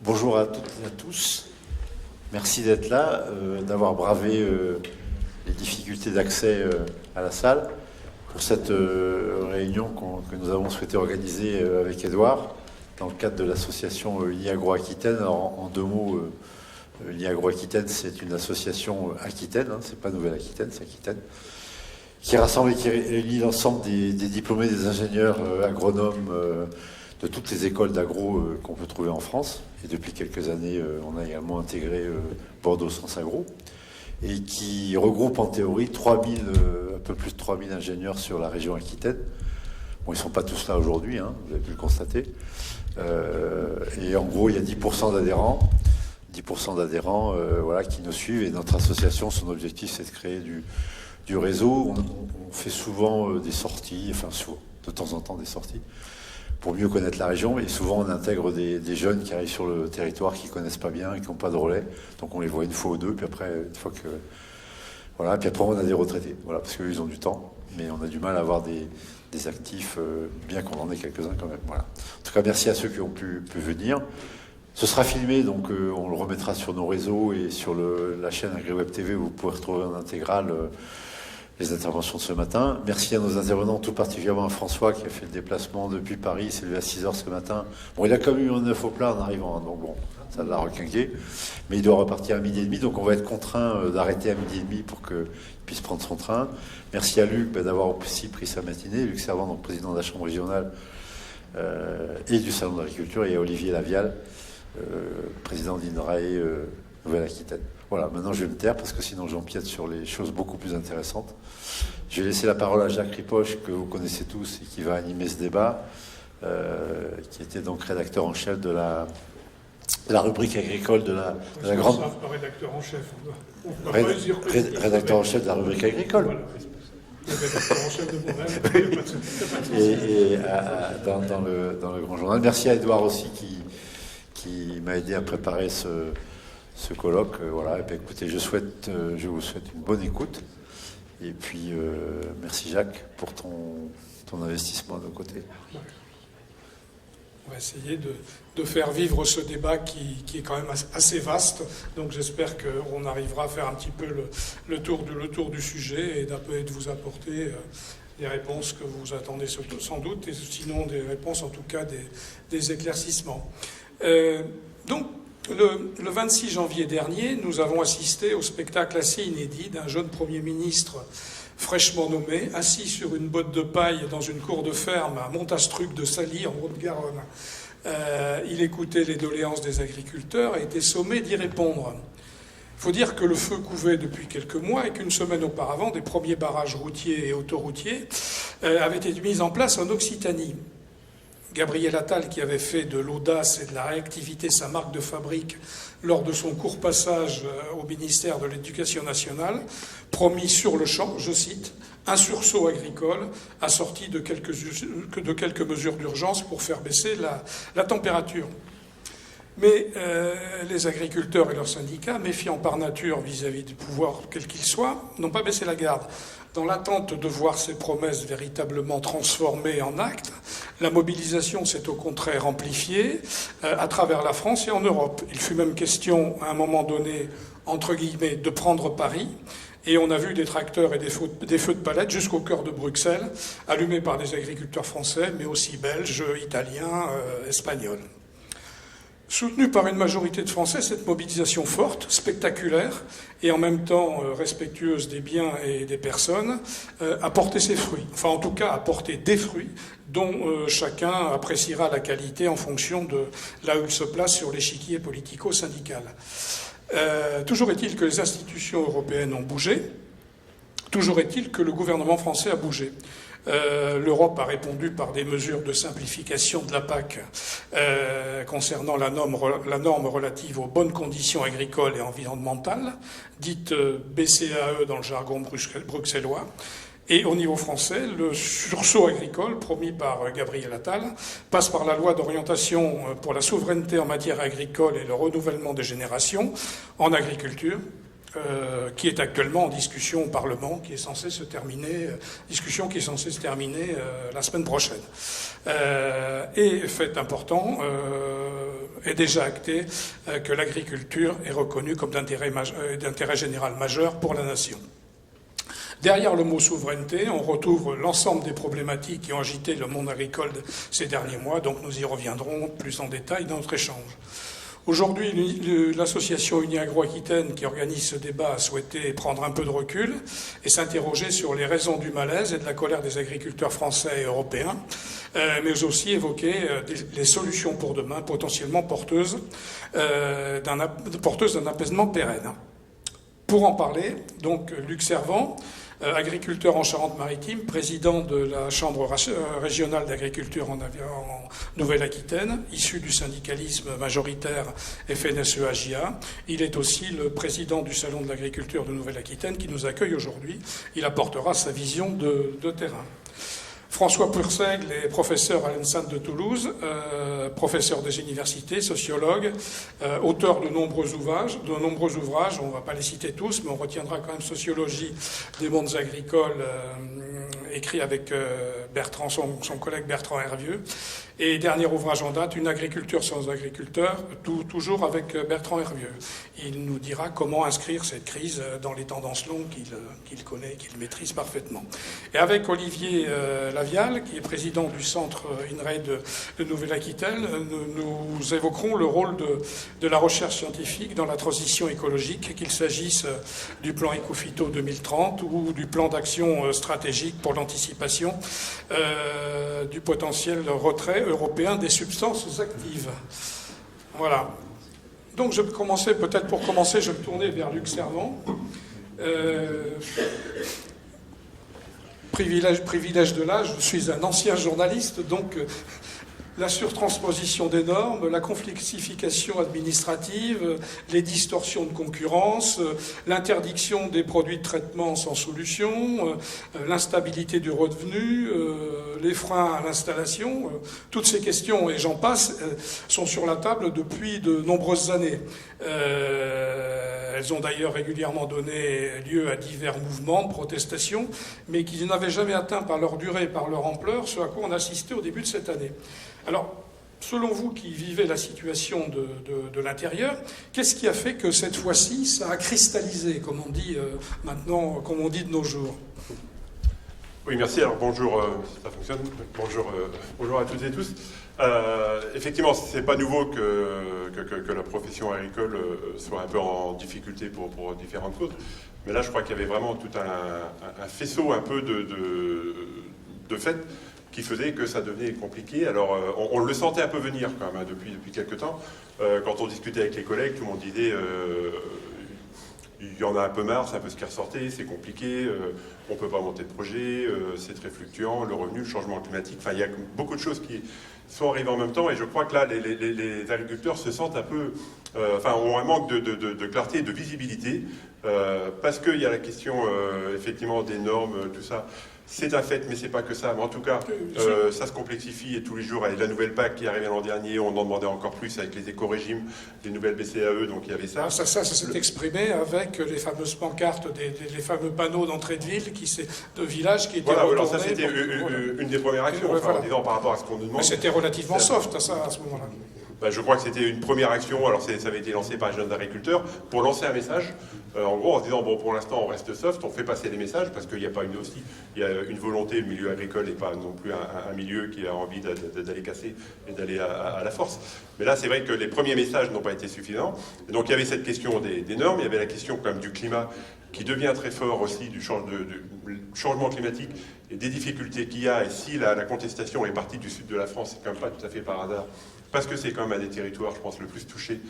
Bonjour à toutes et à tous. Merci d'être là, d'avoir bravé les difficultés d'accès à la salle pour cette réunion que nous avons souhaité organiser avec Édouard dans le cadre de l'association Uni Agro-Aquitaine. Alors, en deux mots, Uni Agro-Aquitaine, c'est une association aquitaine, hein, c'est pas Nouvelle-Aquitaine, c'est Aquitaine, qui rassemble et qui réunit l'ensemble des diplômés, des ingénieurs agronomes de toutes les écoles d'agro qu'on peut trouver en France. Et depuis quelques années, on a également intégré Bordeaux Sens Agro, et qui regroupe en théorie un peu plus de 3000 ingénieurs sur la région Aquitaine. Bon, ils ne sont pas tous là aujourd'hui, hein, vous avez pu le constater. Et en gros, il y a 10% d'adhérents. 10% d'adhérents voilà, qui nous suivent. Et notre association, son objectif, c'est de créer du réseau. On fait souvent des sorties, enfin souvent, de temps en temps des sorties, pour mieux connaître la région. Et souvent, on intègre des jeunes qui arrivent sur le territoire, qui ne connaissent pas bien et qui n'ont pas de relais. Donc on les voit une fois ou deux, puis après, une fois que... Voilà, puis après, on a des retraités, voilà, parce qu'eux, ils ont du temps. Mais on a du mal à avoir des actifs, bien qu'on en ait quelques-uns quand même. Voilà. En tout cas, merci à ceux qui ont pu venir. Ce sera filmé, donc on le remettra sur nos réseaux et sur la chaîne AgriWeb TV, où vous pouvez retrouver en intégrale les interventions de ce matin. Merci à nos intervenants, tout particulièrement à François qui a fait le déplacement depuis Paris, s'est levé à 6h ce matin. Bon, il a quand même eu un œuf au plat en arrivant, donc bon, ça l'a requinqué. Mais il doit repartir à 12h30, donc on va être contraint d'arrêter à 12h30 pour qu'il puisse prendre son train. Merci à Luc d'avoir aussi pris sa matinée, Luc Servant, donc président de la Chambre régionale et du Salon d'agriculture, et à Olivier Lavial, président d'INRAE Nouvelle-Aquitaine. Voilà, maintenant je vais me taire parce que sinon j'empiète sur les choses beaucoup plus intéressantes. Je vais laisser la parole à Jacques Ripoche, que vous connaissez tous et qui va animer ce débat, qui était donc rédacteur en chef de la rubrique agricole de la grande... Pas rédacteur en chef. Rédacteur en chef de la rubrique agricole. Voilà. Rédacteur en chef de moi-même. Et dans le grand journal. Merci à Édouard aussi qui m'a aidé à préparer ce colloque. Voilà. Et bien, écoutez, je vous souhaite une bonne écoute. Et puis, merci Jacques pour ton investissement de nos côtés. On va essayer de faire vivre ce débat qui est quand même assez vaste. Donc j'espère qu'on arrivera à faire un petit peu le tour du sujet et de vous apporter des réponses que vous attendez sans doute, et sinon des réponses, en tout cas des éclaircissements. Donc, le 26 janvier dernier, nous avons assisté au spectacle assez inédit d'un jeune Premier ministre fraîchement nommé, assis sur une botte de paille dans une cour de ferme à Montastruc de Sally, en Haute-Garonne. Il écoutait les doléances des agriculteurs et était sommé d'y répondre. Il faut dire que le feu couvait depuis quelques mois et qu'une semaine auparavant, des premiers barrages routiers et autoroutiers avaient été mis en place en Occitanie. Gabriel Attal, qui avait fait de l'audace et de la réactivité sa marque de fabrique lors de son court passage au ministère de l'Éducation nationale, promit sur le champ, je cite, un sursaut agricole assorti de quelques mesures d'urgence pour faire baisser la température. Mais les agriculteurs et leurs syndicats, méfiants par nature vis-à-vis du pouvoir quel qu'il soit, n'ont pas baissé la garde. Dans l'attente de voir ces promesses véritablement transformées en actes, la mobilisation s'est au contraire amplifiée à travers la France et en Europe. Il fut même question, à un moment donné, entre guillemets, de prendre Paris. Et on a vu des tracteurs et des feux de palette jusqu'au cœur de Bruxelles, allumés par des agriculteurs français, mais aussi belges, italiens, espagnols. Soutenue par une majorité de Français, cette mobilisation forte, spectaculaire et en même temps respectueuse des biens et des personnes, a porté ses fruits. Enfin, en tout cas, a porté des fruits dont chacun appréciera la qualité en fonction de là où il se place sur l'échiquier politico-syndical. Toujours est-il que les institutions européennes ont bougé. Toujours est-il que le gouvernement français a bougé. L'Europe a répondu par des mesures de simplification de la PAC concernant la norme relative aux bonnes conditions agricoles et environnementales, dite BCAE dans le jargon bruxellois. Et au niveau français, le sursaut agricole promis par Gabriel Attal passe par la loi d'orientation pour la souveraineté en matière agricole et le renouvellement des générations en agriculture, qui est actuellement en discussion au Parlement, qui est censée se terminer la semaine prochaine. Et fait important, est déjà acté que l'agriculture est reconnue comme d'intérêt général majeur pour la nation. Derrière le mot souveraineté, on retrouve l'ensemble des problématiques qui ont agité le monde agricole ces derniers mois, donc nous y reviendrons plus en détail dans notre échange. Aujourd'hui, l'association Uni-Agro-Aquitaine qui organise ce débat a souhaité prendre un peu de recul et s'interroger sur les raisons du malaise et de la colère des agriculteurs français et européens, mais aussi évoquer les solutions pour demain potentiellement porteuses d'un apaisement pérenne. Pour en parler, donc Luc Servant, agriculteur en Charente-Maritime, président de la Chambre régionale d'agriculture en Nouvelle-Aquitaine, issu du syndicalisme majoritaire FNSEA-JA. Il est aussi le président du Salon de l'agriculture de Nouvelle-Aquitaine qui nous accueille aujourd'hui. Il apportera sa vision de terrain. François Purseigle est professeur à l'ENSAD de Toulouse, professeur des universités, sociologue, auteur de nombreux ouvrages. On ne va pas les citer tous, mais on retiendra quand même Sociologie des mondes agricoles, écrit avec Bertrand, son collègue Bertrand Hervieux. Et dernier ouvrage en date, Une agriculture sans agriculteurs, toujours avec Bertrand Hervieux. Il nous dira comment inscrire cette crise dans les tendances longues qu'il connaît, qu'il maîtrise parfaitement. Et avec Olivier Lavial, qui est président du centre INRAE de Nouvelle-Aquitaine, nous évoquerons le rôle de la recherche scientifique dans la transition écologique, qu'il s'agisse du plan Ecophyto 2030 ou du plan d'action stratégique pour l'anticipation du potentiel retrait européen des substances actives. Voilà. Donc je vais commencer, peut-être pour commencer, je vais me tourner vers Luc Servant. Privilège de l'âge, je suis un ancien journaliste, donc la surtransposition des normes, la complexification administrative, les distorsions de concurrence, l'interdiction des produits de traitement sans solution, l'instabilité du revenu, les freins à l'installation, toutes ces questions, et j'en passe, sont sur la table depuis de nombreuses années. Elles ont d'ailleurs régulièrement donné lieu à divers mouvements de protestation, mais qui n'avaient jamais atteint par leur durée et par leur ampleur ce à quoi on assistait au début de cette année. Alors, selon vous qui vivez la situation de l'intérieur, qu'est-ce qui a fait que cette fois-ci, ça a cristallisé, comme on dit maintenant, comme on dit de nos jours? Oui, merci. Alors bonjour, ça fonctionne. Bonjour à toutes et tous. Effectivement, c'est pas nouveau que la profession agricole soit un peu en difficulté pour différentes causes. Mais là, je crois qu'il y avait vraiment tout un faisceau un peu de fait qui faisait que ça devenait compliqué. Alors, on le sentait un peu venir quand même depuis quelques temps. Quand on discutait avec les collègues, tout le monde disait il y en a un peu marre, c'est un peu ce qui ressortait, c'est compliqué, on ne peut pas monter de projet, c'est très fluctuant, le revenu, le changement climatique, enfin il y a beaucoup de choses qui sont arrivées en même temps et je crois que là les agriculteurs se sentent un peu, ont un manque de clarté et de visibilité parce qu'il y a la question effectivement des normes, tout ça. C'est un fait, mais c'est pas que ça. Mais en tout cas, ça se complexifie et tous les jours, avec la nouvelle PAC qui est arrivée l'an dernier, on en demandait encore plus avec les éco-régimes, les nouvelles BCAE, donc il y avait ça. Ça s'est exprimé avec les fameuses pancartes, les fameux panneaux d'entrée de ville, de villages qui étaient retournés. Alors ça c'était une des premières actions, en disant par rapport à ce qu'on nous demande. Mais c'était relativement soft à ce moment-là. Je crois que c'était une première action, alors ça avait été lancé par les jeunes agriculteurs, pour lancer un message, en gros en se disant, bon pour l'instant on reste soft, on fait passer les messages, parce qu'il n'y a pas il y a une volonté, le milieu agricole n'est pas non plus un milieu qui a envie d'aller casser et d'aller à la force. Mais là c'est vrai que les premiers messages n'ont pas été suffisants, et donc il y avait cette question des normes, il y avait la question quand même du climat, qui devient très fort aussi du changement climatique et des difficultés qu'il y a, et si la contestation est partie du sud de la France, c'est quand même pas tout à fait par hasard, parce que c'est quand même un des territoires, je pense, le plus touché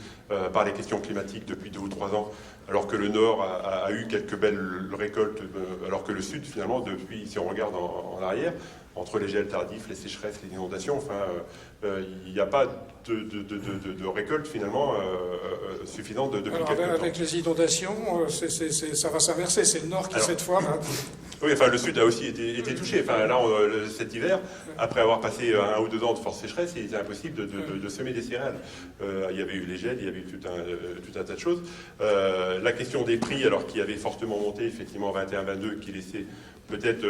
par les questions climatiques depuis 2 ou 3 ans, alors que le Nord a eu quelques belles récoltes, alors que le Sud, finalement, depuis, si on regarde en arrière, entre les gels tardifs, les sécheresses, les inondations, il n'y a pas de récolte, finalement, suffisante depuis quelques temps. Avec les inondations, ça va s'inverser, c'est le Nord qui, cette fois... Oui, le Sud a aussi été touché. Là, cet hiver, après avoir passé 1 ou 2 ans de forte sécheresse, il était impossible de semer des céréales. Il y avait eu les gels, il y avait eu tout un tas de choses. La question des prix, alors qui avait fortement monté, effectivement, en 21-22, qui laissait peut-être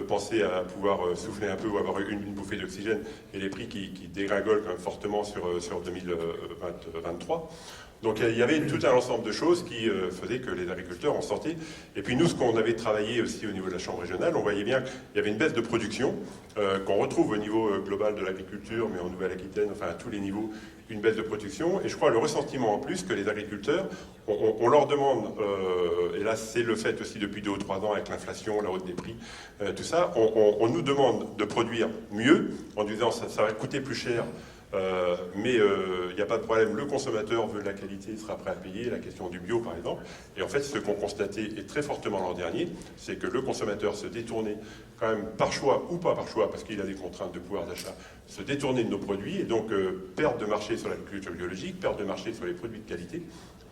penser à pouvoir souffler un peu ou avoir une bouffée d'oxygène, et les prix qui dégringolent quand même fortement sur 2023. Donc il y avait tout un ensemble de choses qui faisaient que les agriculteurs en sortaient. Et puis nous, ce qu'on avait travaillé aussi au niveau de la Chambre régionale, on voyait bien qu'il y avait une baisse de production qu'on retrouve au niveau global de l'agriculture, mais en Nouvelle-Aquitaine, enfin à tous les niveaux, une baisse de production. Et je crois le ressentiment en plus que les agriculteurs, on leur demande, et là c'est le fait aussi depuis 2 ou 3 ans avec l'inflation, la hausse des prix, tout ça, on nous demande de produire mieux en disant ça va coûter plus cher. Mais il n'y a pas de problème, le consommateur veut de la qualité, il sera prêt à payer, la question du bio par exemple. Et en fait, ce qu'on constatait et très fortement l'an dernier, c'est que le consommateur se détournait quand même par choix ou pas par choix, parce qu'il a des contraintes de pouvoir d'achat, se détournait de nos produits et donc perte de marché sur l'agriculture biologique, perte de marché sur les produits de qualité.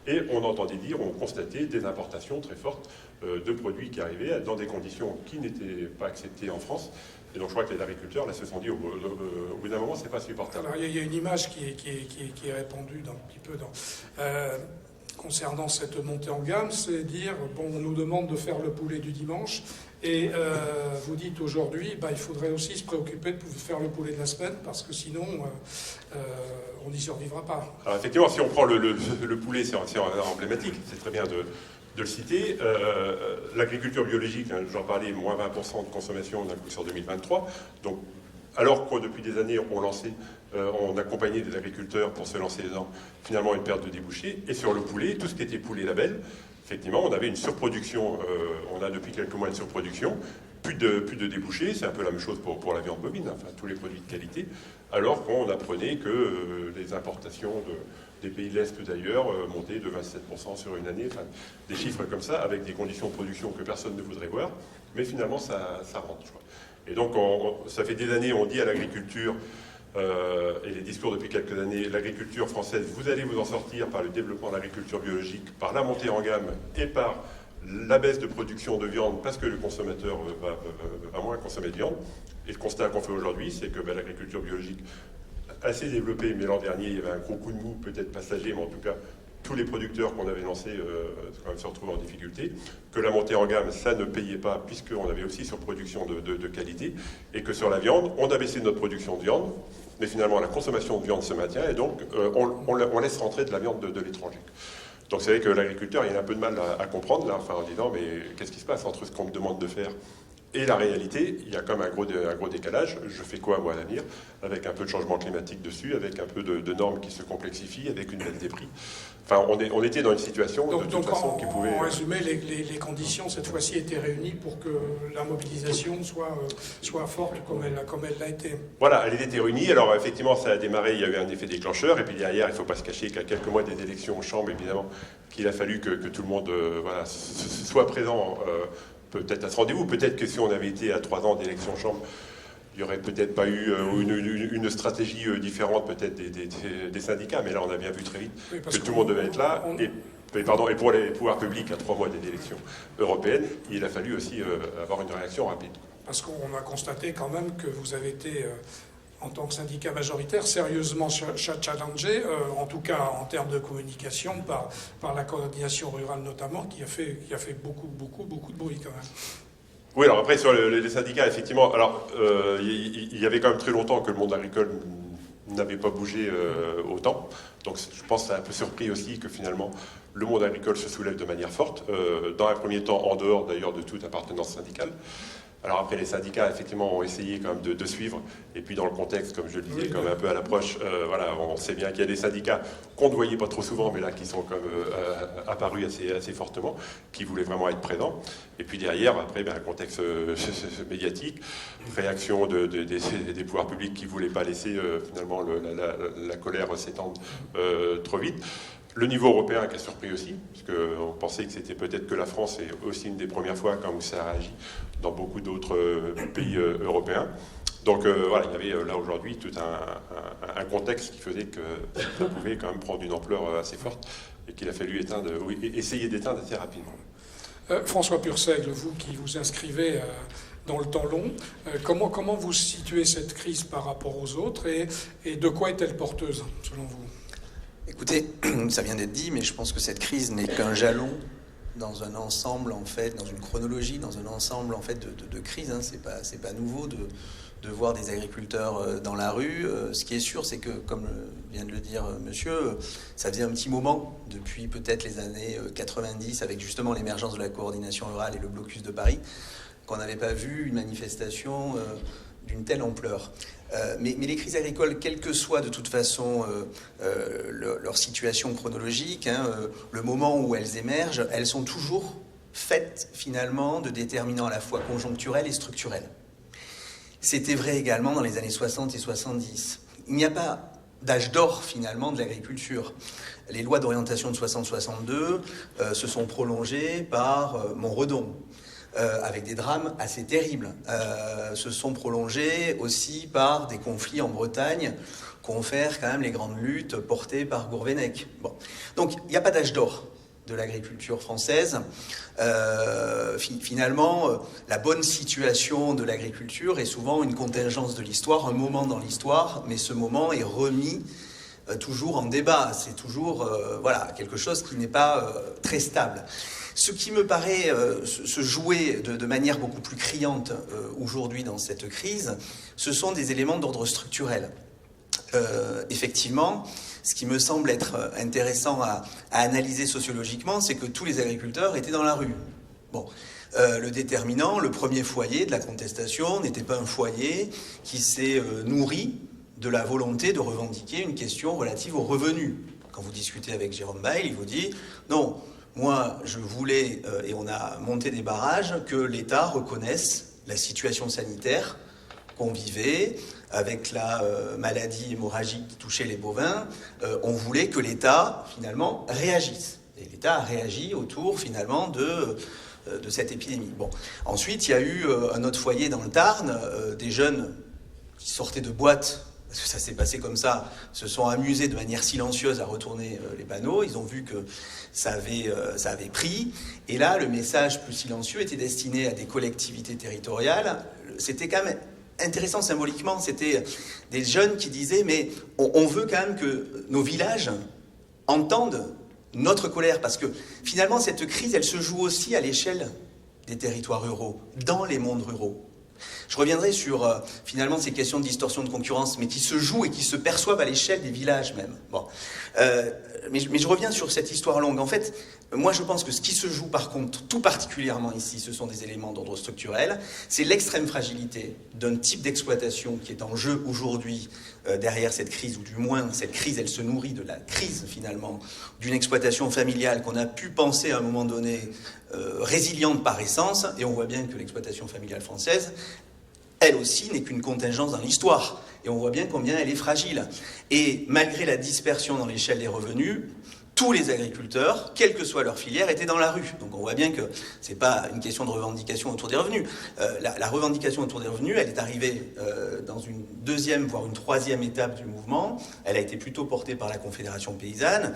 Et on entendait dire, on constatait des importations très fortes de produits qui arrivaient dans des conditions qui n'étaient pas acceptées en France. Et donc je crois que les agriculteurs là, se sont dit au bout d'un moment, c'est pas supportable. Alors il y a une image qui est répandue un petit peu concernant cette montée en gamme, c'est dire, bon, on nous demande de faire le poulet du dimanche, et vous dites aujourd'hui, il faudrait aussi se préoccuper de faire le poulet de la semaine, parce que sinon, on n'y survivra pas. Alors effectivement, si on prend le poulet, c'est emblématique, c'est très bien de le citer. L'agriculture biologique, hein, j'en parlais, moins 20% de consommation d'un coup sur 2023, donc alors que depuis des années, on accompagnait des agriculteurs pour se lancer dans finalement une perte de débouchés. Et sur le poulet, tout ce qui était poulet label, effectivement, on avait une surproduction. On a depuis quelques mois une surproduction, plus de débouchés. C'est un peu la même chose pour la viande bovine, enfin tous les produits de qualité. Alors qu'on apprenait que les importations des pays de l'Est d'ailleurs montaient de 27% sur une année, enfin des chiffres comme ça, avec des conditions de production que personne ne voudrait voir. Mais finalement, ça rentre, je crois. Et donc, ça fait des années, on dit à l'agriculture, et les discours depuis quelques années, l'agriculture française, vous allez vous en sortir par le développement de l'agriculture biologique, par la montée en gamme et par la baisse de production de viande, parce que le consommateur va moins consommer de viande. Et le constat qu'on fait aujourd'hui, c'est que l'agriculture biologique, assez développée, mais l'an dernier, il y avait un gros coup de mou, peut-être passager, mais en tout cas, tous les producteurs qu'on avait lancés quand même se retrouvaient en difficulté, que la montée en gamme, ça ne payait pas, puisqu'on avait aussi surproduction de qualité, et que sur la viande, on a baissé notre production de viande, mais finalement la consommation de viande se maintient, et donc on laisse rentrer de la viande de l'étranger. Donc c'est vrai que l'agriculteur, il a un peu de mal à comprendre, là, enfin, en disant, mais qu'est-ce qui se passe entre ce qu'on me demande de faire et la réalité? Il y a quand même un gros décalage. Je fais quoi, moi, à l'avenir? Avec un peu de changement climatique dessus, avec un peu de normes qui se complexifient, avec une baisse des prix. Enfin, on était dans une situation, de toute façon, qui pouvait... En résumé, les conditions, cette fois-ci, étaient réunies pour que la mobilisation soit forte comme elle l'a été. Voilà, elle était réunie. Alors, effectivement, ça a démarré, il y a eu un effet déclencheur. Et puis derrière, il ne faut pas se cacher qu'à quelques mois des élections aux chambres, évidemment, qu'il a fallu que tout le monde soit présent peut-être à ce rendez-vous. Peut-être que si on avait été à 3 ans d'élection chambre, il n'y aurait peut-être pas eu une stratégie différente peut-être des syndicats. Mais là, on a bien vu très vite que tout le monde devait être là. Et pour les pouvoirs publics, à 3 mois des élections européennes, il a fallu aussi avoir une réaction rapide. Parce qu'on a constaté quand même que vous avez été... en tant que syndicat majoritaire, sérieusement challengé, en tout cas en termes de communication, par la coordination rurale notamment, qui a fait beaucoup de bruit quand même. Oui, alors après, sur les syndicats, effectivement, alors il y avait quand même très longtemps que le monde agricole n'avait pas bougé autant. Donc je pense que ça a un peu surpris aussi que finalement le monde agricole se soulève de manière forte, dans un premier temps en dehors d'ailleurs de toute appartenance syndicale. Alors après, les syndicats, effectivement, ont essayé quand même de suivre. Et puis dans le contexte, comme je le disais, comme un peu à l'approche, on sait bien qu'il y a des syndicats qu'on ne voyait pas trop souvent, mais là qui sont comme apparus assez fortement, qui voulaient vraiment être présents. Et puis derrière, après, un contexte médiatique, réaction des pouvoirs publics qui ne voulaient pas laisser finalement la colère s'étendre trop vite. Le niveau européen qui a surpris aussi, puisqu'on pensait que c'était peut-être que la France, est aussi une des premières fois quand ça a réagi dans beaucoup d'autres pays européens. Donc voilà, il y avait là aujourd'hui tout un contexte qui faisait que ça pouvait quand même prendre une ampleur assez forte et qu'il a fallu essayer d'éteindre assez rapidement. François Purseigle, vous qui vous inscrivez dans le temps long, comment vous situez cette crise par rapport aux autres et de quoi est-elle porteuse selon vous ? Écoutez, ça vient d'être dit, mais je pense que cette crise n'est qu'un jalon dans un ensemble, en fait, dans une chronologie, dans un ensemble, en fait, de crises. Hein. C'est pas nouveau de voir des agriculteurs dans la rue. Ce qui est sûr, c'est que, comme vient de le dire monsieur, ça faisait un petit moment, depuis peut-être les années 90, avec justement l'émergence de la coordination rurale et le blocus de Paris, qu'on n'avait pas vu une manifestation d'une telle ampleur. Mais les crises agricoles, quelle que soit de toute façon leur situation chronologique, hein, le moment où elles émergent, elles sont toujours faites finalement de déterminants à la fois conjoncturels et structurels. C'était vrai également dans les années 60 et 70. Il n'y a pas d'âge d'or finalement de l'agriculture. Les lois d'orientation de 60-62 se sont prolongées par Montredon, avec des drames assez terribles. Se sont prolongées aussi par des conflits en Bretagne, confèrent quand même les grandes luttes portées par Gourvenec. Bon. Donc il n'y a pas d'âge d'or de l'agriculture française. Finalement, la bonne situation de l'agriculture est souvent une contingence de l'histoire, un moment dans l'histoire, mais ce moment est remis toujours en débat. C'est toujours voilà, quelque chose qui n'est pas très stable. Ce qui me paraît se jouer de manière beaucoup plus criante aujourd'hui dans cette crise, ce sont des éléments d'ordre structurel. Effectivement, ce qui me semble être intéressant à analyser sociologiquement, c'est que tous les agriculteurs étaient dans la rue. Bon, le déterminant, le premier foyer de la contestation n'était pas un foyer qui s'est nourri de la volonté de revendiquer une question relative aux revenus. Quand vous discutez avec Jérôme Bail, il vous dit « Non, moi je voulais, et on a monté des barrages, que l'État reconnaisse la situation sanitaire qu'on vivait, avec la maladie hémorragique qui touchait les bovins, on voulait que l'État, finalement, réagisse. Et l'État a réagi autour, finalement, de cette épidémie. Bon. Ensuite, il y a eu un autre foyer dans le Tarn, des jeunes qui sortaient de boîtes, parce que ça s'est passé comme ça, se sont amusés de manière silencieuse à retourner les panneaux. Ils ont vu que ça avait pris. Et là, le message plus silencieux était destiné à des collectivités territoriales. C'était quand même intéressant symboliquement, c'était des jeunes qui disaient mais on veut quand même que nos villages entendent notre colère, parce que finalement cette crise elle se joue aussi à l'échelle des territoires ruraux, dans les mondes ruraux. Je reviendrai sur finalement ces questions de distorsion de concurrence, mais qui se jouent et qui se perçoivent à l'échelle des villages même. Bon. Mais je reviens sur cette histoire longue. En fait, moi je pense que ce qui se joue par contre, tout particulièrement ici, ce sont des éléments d'ordre structurel, c'est l'extrême fragilité d'un type d'exploitation qui est en jeu aujourd'hui derrière cette crise, ou du moins cette crise elle se nourrit de la crise finalement d'une exploitation familiale qu'on a pu penser à un moment donné résiliente par essence, et on voit bien que l'exploitation familiale française, elle aussi n'est qu'une contingence dans l'histoire. Et on voit bien combien elle est fragile. Et malgré la dispersion dans l'échelle des revenus, tous les agriculteurs, quelle que soit leur filière, étaient dans la rue. Donc on voit bien que ce n'est pas une question de revendication autour des revenus. La revendication autour des revenus, elle est arrivée dans une deuxième, voire une troisième étape du mouvement. Elle a été plutôt portée par la Confédération paysanne,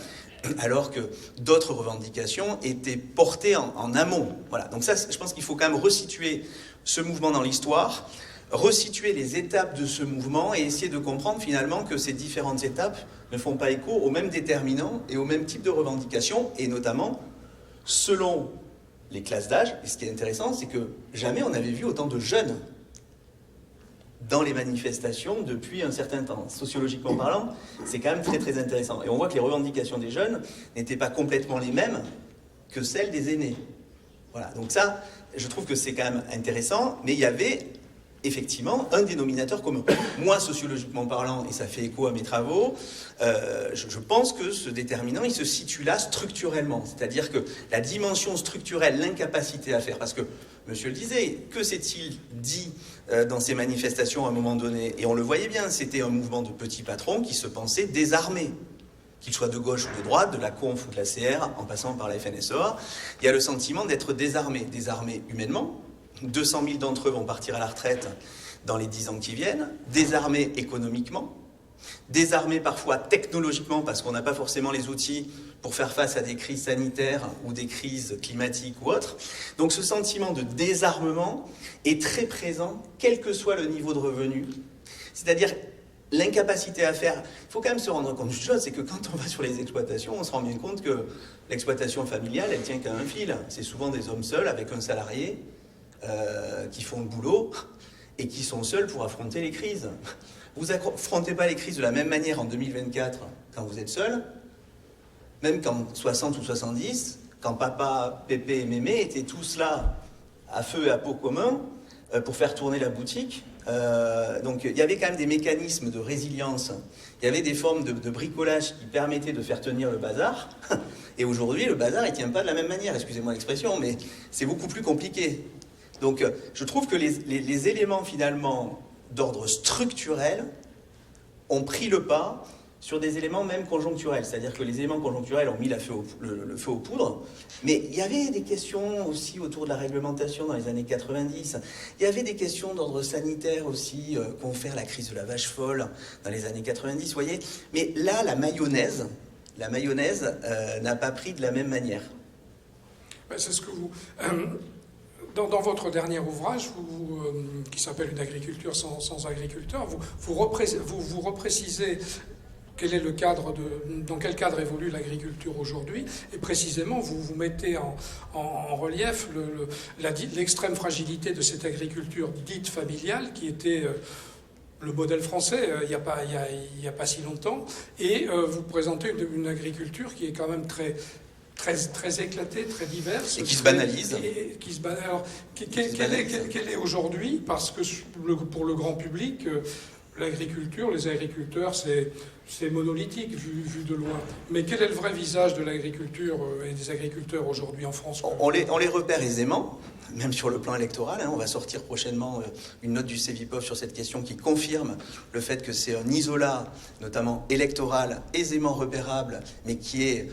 alors que d'autres revendications étaient portées en amont. Voilà. Donc ça, je pense qu'il faut quand même resituer ce mouvement dans l'histoire, resituer les étapes de ce mouvement et essayer de comprendre finalement que ces différentes étapes ne font pas écho aux mêmes déterminants et aux mêmes types de revendications, et notamment selon les classes d'âge. Et ce qui est intéressant, c'est que jamais on n'avait vu autant de jeunes dans les manifestations depuis un certain temps. Sociologiquement parlant, c'est quand même très très intéressant. Et on voit que les revendications des jeunes n'étaient pas complètement les mêmes que celles des aînés. Voilà, donc ça, je trouve que c'est quand même intéressant, mais il y avait effectivement un dénominateur commun. Moi, sociologiquement parlant, et ça fait écho à mes travaux, je pense que ce déterminant, il se situe là structurellement. C'est-à-dire que la dimension structurelle, l'incapacité à faire, parce que, monsieur le disait, que s'est-il dit dans ces manifestations à un moment donné? Et on le voyait bien, c'était un mouvement de petits patrons qui se pensaient désarmés. Qu'ils soient de gauche ou de droite, de la Conf ou de la CR, en passant par la FNSEA, il y a le sentiment d'être désarmés humainement. 200 000 d'entre eux vont partir à la retraite dans les 10 ans qui viennent, désarmés économiquement, désarmés parfois technologiquement, parce qu'on n'a pas forcément les outils pour faire face à des crises sanitaires ou des crises climatiques ou autres. Donc ce sentiment de désarmement est très présent, quel que soit le niveau de revenu. C'est-à-dire, l'incapacité à faire... Il faut quand même se rendre compte d'une chose, c'est que quand on va sur les exploitations, on se rend bien compte que l'exploitation familiale, elle tient qu'à un fil. C'est souvent des hommes seuls avec un salarié qui font le boulot et qui sont seuls pour affronter les crises. Vous affrontez pas les crises de la même manière en 2024 quand vous êtes seul, même qu'en 60 ou 70, quand papa, Pépé et Mémé étaient tous là, à feu et à pot commun, pour faire tourner la boutique. Donc il y avait quand même des mécanismes de résilience, il y avait des formes de bricolage qui permettaient de faire tenir le bazar. Et aujourd'hui, le bazar, il ne tient pas de la même manière, excusez-moi l'expression, mais c'est beaucoup plus compliqué. Donc je trouve que les éléments finalement d'ordre structurel ont pris le pas sur des éléments même conjoncturels. C'est-à-dire que les éléments conjoncturels ont mis le feu aux poudres, mais il y avait des questions aussi autour de la réglementation dans les années 90. Il y avait des questions d'ordre sanitaire aussi, qu'ont fait la crise de la vache folle dans les années 90, vous voyez. Mais là, la mayonnaise n'a pas pris de la même manière. C'est ce que vous... Dans votre dernier ouvrage, qui s'appelle « Une agriculture sans agriculteurs », vous reprécisez quel est le cadre dans quel cadre évolue l'agriculture aujourd'hui, et précisément vous mettez en relief l'extrême fragilité de cette agriculture dite familiale qui était le modèle français il n'y a pas si longtemps, et vous présentez une agriculture qui est quand même très éclatée, très diverse. Et qui se banalise. Alors, quelle est aujourd'hui, parce que pour le grand public, l'agriculture, les agriculteurs, c'est monolithique vu de loin. Mais quel est le vrai visage de l'agriculture et des agriculteurs aujourd'hui en France? On les repère aisément, même sur le plan électoral. On va sortir prochainement une note du Cevipof sur cette question qui confirme le fait que c'est un isolat, notamment électoral, aisément repérable, mais qui est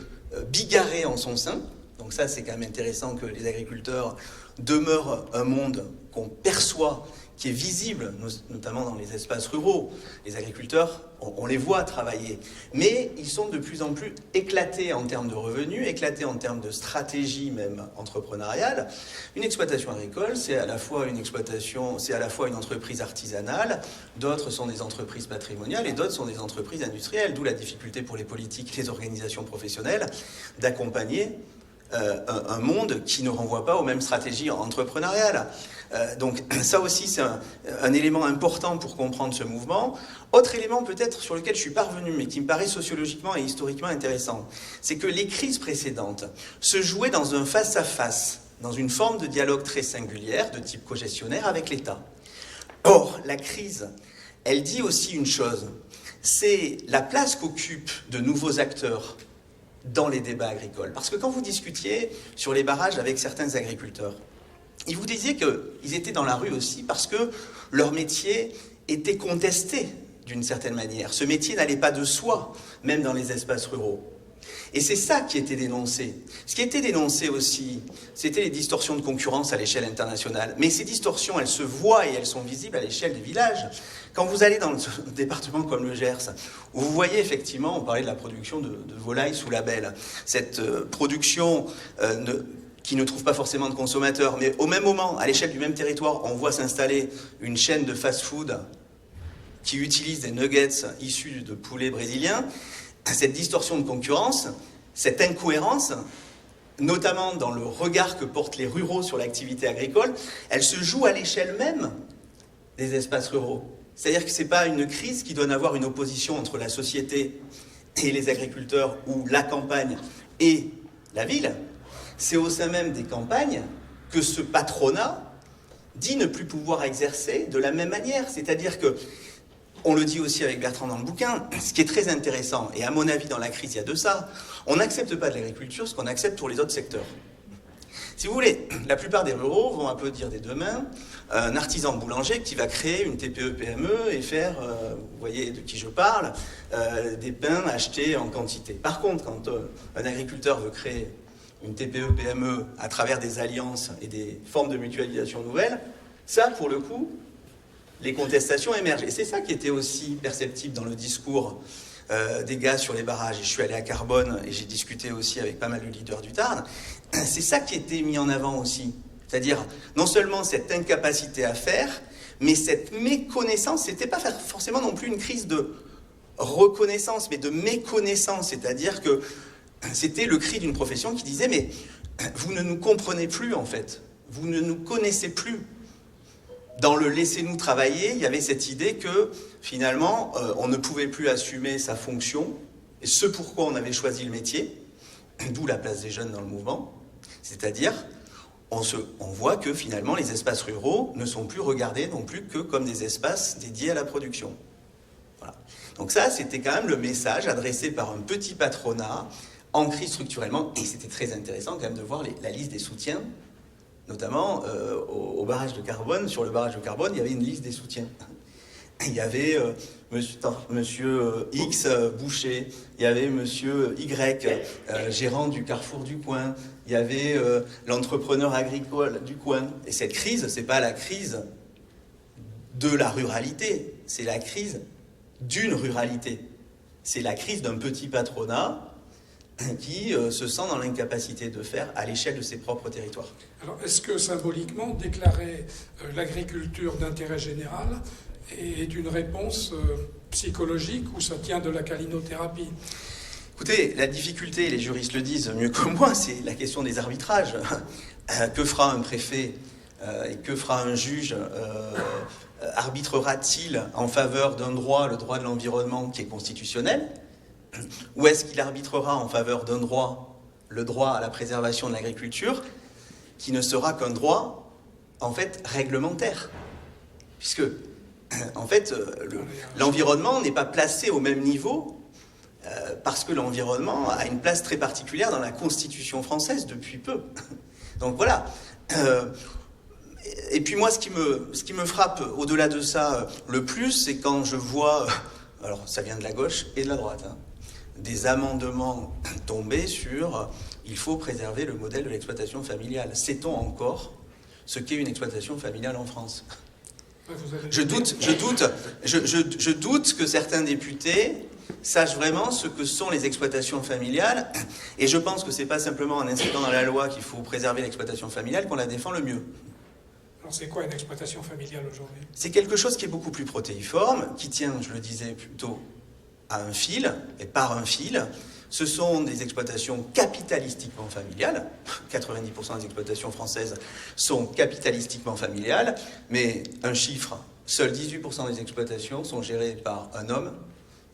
bigarré en son sein. Donc ça, c'est quand même intéressant que les agriculteurs demeurent un monde qu'on perçoit, qui est visible, notamment dans les espaces ruraux. Les agriculteurs, on les voit travailler. Mais ils sont de plus en plus éclatés en termes de revenus, éclatés en termes de stratégie même entrepreneuriale. Une exploitation agricole, c'est à la fois une exploitation, c'est à la fois une entreprise artisanale, d'autres sont des entreprises patrimoniales et d'autres sont des entreprises industrielles, d'où la difficulté pour les politiques, les organisations professionnelles, d'accompagner un monde qui ne renvoie pas aux mêmes stratégies entrepreneuriales. Donc ça aussi, c'est un élément important pour comprendre ce mouvement. Autre élément peut-être sur lequel je suis parvenu, mais qui me paraît sociologiquement et historiquement intéressant, c'est que les crises précédentes se jouaient dans un face-à-face, dans une forme de dialogue très singulière, de type cogestionnaire, avec l'État. Or, la crise, elle dit aussi une chose, c'est la place qu'occupent de nouveaux acteurs dans les débats agricoles. Parce que quand vous discutiez sur les barrages avec certains agriculteurs, ils vous disaient qu'ils étaient dans la rue aussi parce que leur métier était contesté d'une certaine manière. Ce métier n'allait pas de soi, même dans les espaces ruraux. Et c'est ça qui était dénoncé. Ce qui était dénoncé aussi, c'était les distorsions de concurrence à l'échelle internationale. Mais ces distorsions, elles se voient et elles sont visibles à l'échelle des villages. Quand vous allez dans un département comme le Gers, où vous voyez effectivement, on parlait de la production de volailles sous label, cette production qui ne trouve pas forcément de consommateurs, mais au même moment, à l'échelle du même territoire, on voit s'installer une chaîne de fast-food qui utilise des nuggets issus de poulet brésilien. Cette distorsion de concurrence, cette incohérence, notamment dans le regard que portent les ruraux sur l'activité agricole, elle se joue à l'échelle même des espaces ruraux. C'est-à-dire que ce n'est pas une crise qui doit avoir une opposition entre la société et les agriculteurs ou la campagne et la ville. C'est au sein même des campagnes que ce patronat dit ne plus pouvoir exercer de la même manière. C'est-à-dire que, on le dit aussi avec Bertrand dans le bouquin, ce qui est très intéressant, et à mon avis dans la crise il y a de ça, on n'accepte pas de l'agriculture ce qu'on accepte pour les autres secteurs. Si vous voulez, la plupart des ruraux vont applaudir des deux mains un artisan boulanger qui va créer une TPE-PME et faire, vous voyez de qui je parle, des pains achetés en quantité. Par contre, quand un agriculteur veut créer une TPE-PME à travers des alliances et des formes de mutualisation nouvelles, ça, pour le coup, les contestations émergent. Et c'est ça qui était aussi perceptible dans le discours des gars sur les barrages. Et je suis allé à Carbone et j'ai discuté aussi avec pas mal de leaders du Tarn. C'est ça qui était mis en avant aussi. C'est-à-dire, non seulement cette incapacité à faire, Mais cette méconnaissance, c'était pas forcément non plus une crise de reconnaissance, mais de méconnaissance. C'est-à-dire que c'était le cri d'une profession qui disait « mais vous ne nous comprenez plus en fait, vous ne nous connaissez plus ». Dans le « laissez-nous travailler », il y avait cette idée que finalement, on ne pouvait plus assumer sa fonction, et ce pourquoi on avait choisi le métier, d'où la place des jeunes dans le mouvement. C'est-à-dire, on voit que finalement, les espaces ruraux ne sont plus regardés non plus que comme des espaces dédiés à la production. Voilà. Donc ça, c'était quand même le message adressé par un petit patronat, ancré structurellement, et c'était très intéressant quand même de voir la liste des soutiens, notamment au barrage de Carbone. Sur le barrage de Carbone, il y avait une liste des soutiens. Il y avait monsieur X boucher, il y avait monsieur Y gérant du carrefour du coin, il y avait l'entrepreneur agricole du coin. Et cette crise, c'est pas la crise de la ruralité, c'est la crise d'une ruralité. C'est la crise d'un petit patronat qui se sent dans l'incapacité de faire à l'échelle de ses propres territoires. Alors, est-ce que symboliquement, déclarer l'agriculture d'intérêt général est une réponse psychologique ou ça tient de la calinothérapie? Écoutez, la difficulté, les juristes le disent mieux que moi, c'est la question des arbitrages. Que fera un préfet et que fera un juge? Arbitrera-t-il en faveur d'un droit, le droit de l'environnement, qui est constitutionnel? Ou est-ce qu'il arbitrera en faveur d'un droit, le droit à la préservation de l'agriculture, qui ne sera qu'un droit, en fait, réglementaire? Puisque, en fait, l'environnement n'est pas placé au même niveau, parce que l'environnement a une place très particulière dans la Constitution française depuis peu. Donc voilà. Et puis moi, ce qui me frappe au-delà de ça le plus, c'est quand je vois, alors ça vient de la gauche et de la droite, hein, des amendements tombés sur « il faut préserver le modèle de l'exploitation familiale ». Sait-on encore ce qu'est une exploitation familiale en France? Je doute que certains députés sachent vraiment ce que sont les exploitations familiales, et je pense que c'est pas simplement en inscrivant dans la loi qu'il faut préserver l'exploitation familiale qu'on la défend le mieux. Alors c'est quoi une exploitation familiale aujourd'hui? C'est quelque chose qui est beaucoup plus protéiforme, qui tient, je le disais plutôt, à un fil, et par un fil. Ce sont des exploitations capitalistiquement familiales. 90% des exploitations françaises sont capitalistiquement familiales, mais un chiffre, seuls 18% des exploitations sont gérées par un homme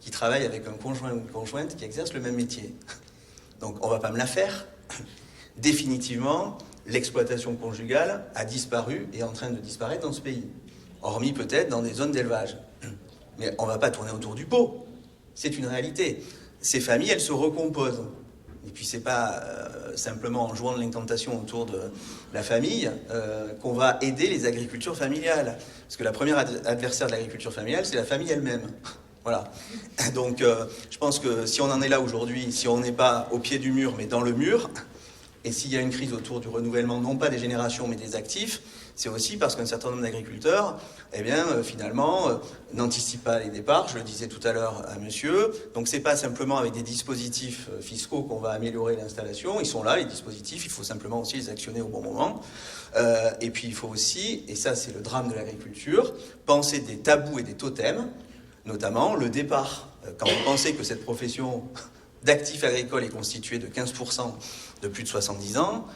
qui travaille avec un conjoint ou une conjointe qui exerce le même métier. Donc on ne va pas me la faire. Définitivement, l'exploitation conjugale a disparu et est en train de disparaître dans ce pays. Hormis peut-être dans des zones d'élevage. Mais on ne va pas tourner autour du pot. C'est une réalité. Ces familles, elles se recomposent. Et puis c'est pas simplement en jouant de l'incantation autour de la famille qu'on va aider les agricultures familiales. Parce que la première adversaire de l'agriculture familiale, c'est la famille elle-même. Voilà. Donc je pense que si on en est là aujourd'hui, si on n'est pas au pied du mur, mais dans le mur, et s'il y a une crise autour du renouvellement, non pas des générations, mais des actifs, c'est aussi parce qu'un certain nombre d'agriculteurs, eh bien, finalement, n'anticipent pas les départs. Je le disais tout à l'heure à monsieur. Donc, c'est pas simplement avec des dispositifs fiscaux qu'on va améliorer l'installation. Ils sont là, les dispositifs. Il faut simplement aussi les actionner au bon moment. Et puis, il faut aussi, et ça, c'est le drame de l'agriculture, penser des tabous et des totems, notamment le départ. Quand vous pensez que cette profession d'actifs agricoles est constituée de 15% de plus de 70 ans,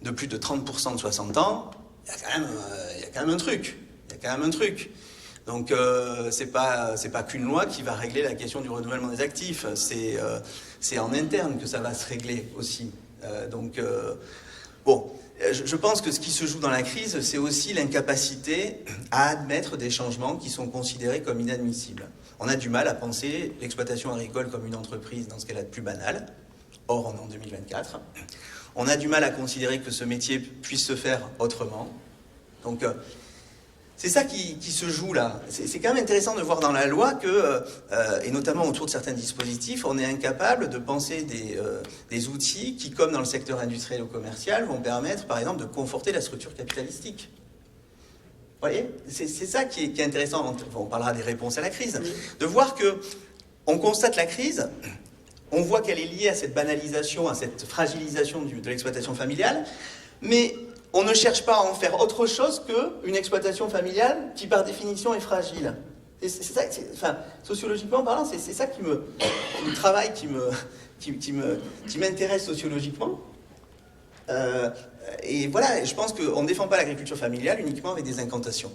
de plus de 30% de 60 ans, il y a quand même un truc. Il y a quand même un truc. Donc, c'est pas qu'une loi qui va régler la question du renouvellement des actifs. C'est en interne que ça va se régler aussi. Bon, je pense que ce qui se joue dans la crise, c'est aussi l'incapacité à admettre des changements qui sont considérés comme inadmissibles. On a du mal à penser l'exploitation agricole comme une entreprise dans ce qu'elle a de plus banal. Or, on est en 2024. On a du mal à considérer que ce métier puisse se faire autrement. Donc, c'est ça qui se joue là. C'est quand même intéressant de voir dans la loi que, et notamment autour de certains dispositifs, on est incapable de penser des outils qui, comme dans le secteur industriel ou commercial, vont permettre, par exemple, de conforter la structure capitalistique. Vous voyez, c'est ça qui est intéressant. On parlera des réponses à la crise. De voir que on constate la crise, on voit qu'elle est liée à cette banalisation, à cette fragilisation de l'exploitation familiale, mais on ne cherche pas à en faire autre chose qu'une exploitation familiale qui, par définition, est fragile. C'est ça, enfin, sociologiquement parlant, c'est ça qui me... le travail qui m'intéresse sociologiquement. Et voilà, je pense qu'on ne défend pas l'agriculture familiale uniquement avec des incantations.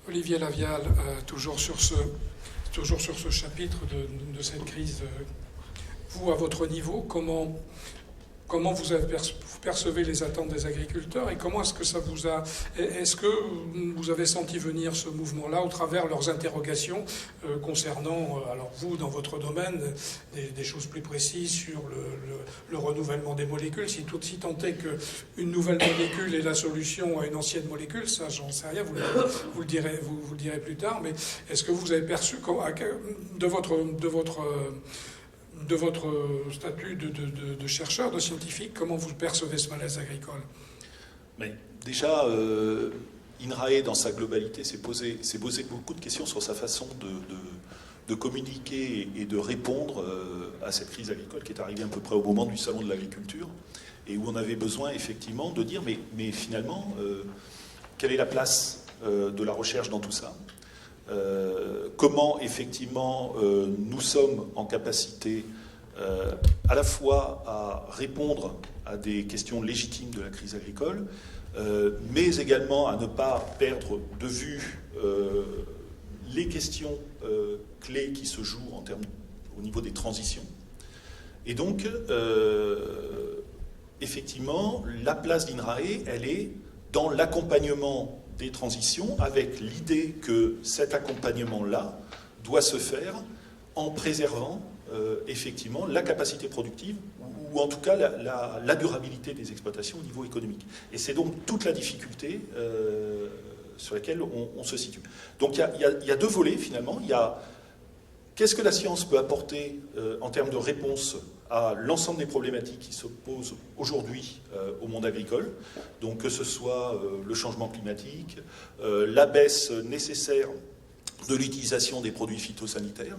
Olivier Lavial, toujours sur ce chapitre de cette crise, vous, à votre niveau, comment vous percevez les attentes des agriculteurs et comment est-ce que ça vous a... Est-ce que vous avez senti venir ce mouvement-là au travers leurs interrogations concernant, alors vous, dans votre domaine, des choses plus précises sur le renouvellement des molécules, si tant est qu'une nouvelle molécule est la solution à une ancienne molécule, ça j'en sais rien, vous le direz plus tard, mais est-ce que vous avez perçu de votre statut de chercheur, de scientifique, comment vous percevez ce malaise agricole? Mais déjà, INRAE, dans sa globalité, s'est posé beaucoup de questions sur sa façon de communiquer et de répondre à cette crise agricole qui est arrivée à peu près au moment du Salon de l'agriculture, et où on avait besoin effectivement de dire, mais finalement, quelle est la place de la recherche dans tout ça ? Comment effectivement nous sommes en capacité à la fois à répondre à des questions légitimes de la crise agricole, mais également à ne pas perdre de vue les questions clés qui se jouent au niveau des transitions. Et donc, effectivement, la place d'INRAE, elle est dans l'accompagnement des transitions, avec l'idée que cet accompagnement-là doit se faire en préservant effectivement la capacité productive, ou en tout cas la durabilité des exploitations au niveau économique. Et c'est donc toute la difficulté sur laquelle on se situe. Donc il y a deux volets finalement. Il y a qu'est-ce que la science peut apporter en termes de réponse à l'ensemble des problématiques qui s'opposent aujourd'hui au monde agricole, donc que ce soit le changement climatique, la baisse nécessaire de l'utilisation des produits phytosanitaires,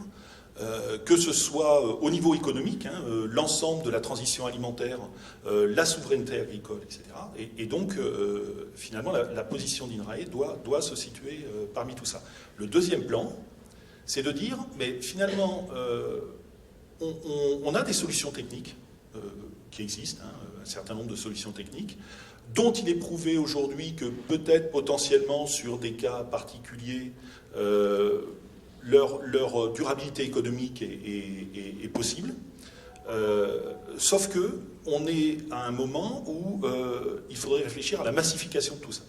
que ce soit au niveau économique, l'ensemble de la transition alimentaire, la souveraineté agricole, etc. Et donc, finalement, la position d'INRAE doit se situer parmi tout ça. Le deuxième plan, c'est de dire, mais finalement, on a des solutions techniques qui existent, un certain nombre de solutions techniques, dont il est prouvé aujourd'hui que peut-être potentiellement sur des cas particuliers, leur durabilité économique est possible. Sauf que on est à un moment où il faudrait réfléchir à la massification de tout ça.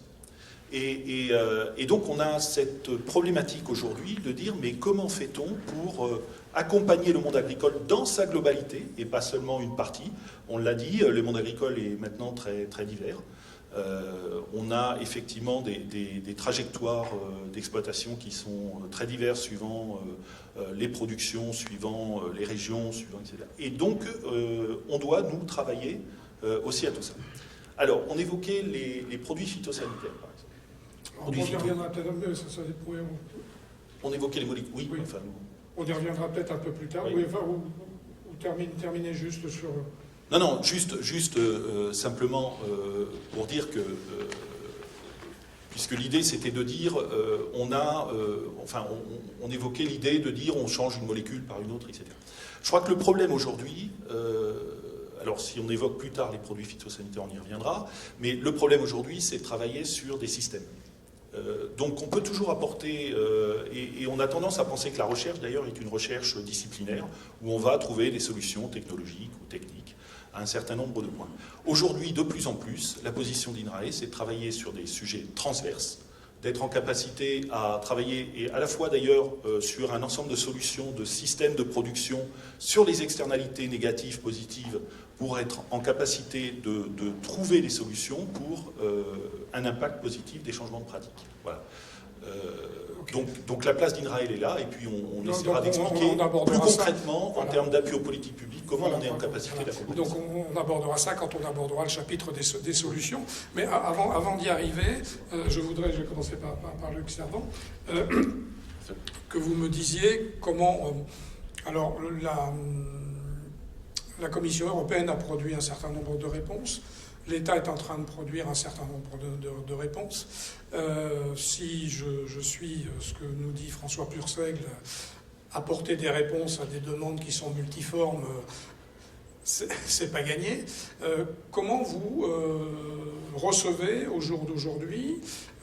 Et donc on a cette problématique aujourd'hui de dire mais comment fait-on pour accompagner le monde agricole dans sa globalité et pas seulement une partie. On l'a dit, le monde agricole est maintenant très, très divers. On a effectivement des trajectoires d'exploitation qui sont très diverses suivant les productions, suivant les régions, suivant, etc. Et donc on doit nous travailler aussi à tout ça. Alors on évoquait les produits phytosanitaires par exemple. On y reviendra peut-être un peu, on évoquait les molécules. Oui. Enfin, on y reviendra peut-être un peu plus tard. Oui. Ou terminer juste sur... Non, juste simplement pour dire que, puisque l'idée c'était de dire, on évoquait l'idée de dire on change une molécule par une autre, etc. Je crois que le problème aujourd'hui, alors si on évoque plus tard les produits phytosanitaires, on y reviendra, mais le problème aujourd'hui c'est de travailler sur des systèmes. Donc on peut toujours apporter, et on a tendance à penser que la recherche d'ailleurs est une recherche disciplinaire, où on va trouver des solutions technologiques ou techniques à un certain nombre de points. Aujourd'hui, de plus en plus, la position d'INRAE, c'est de travailler sur des sujets transverses, d'être en capacité à travailler, et à la fois d'ailleurs sur un ensemble de solutions, de systèmes de production, sur les externalités négatives, positives, pour être en capacité de trouver des solutions pour un impact positif des changements de pratique. Voilà. Okay. Donc la place d'INRAE elle est là, et puis on essaiera d'expliquer plus concrètement, en termes d'appui aux politiques publiques, comment on est en capacité d'accompagner. Donc on abordera ça quand on abordera le chapitre des solutions. Mais avant d'y arriver, je vais commencer par Luc Servan, que vous me disiez comment... alors la Commission européenne a produit un certain nombre de réponses. l'État est en train de produire un certain nombre de réponses. Si je suis ce que nous dit François Purseigle, apporter des réponses à des demandes qui sont multiformes, c'est pas gagné. Comment vous recevez au jour d'aujourd'hui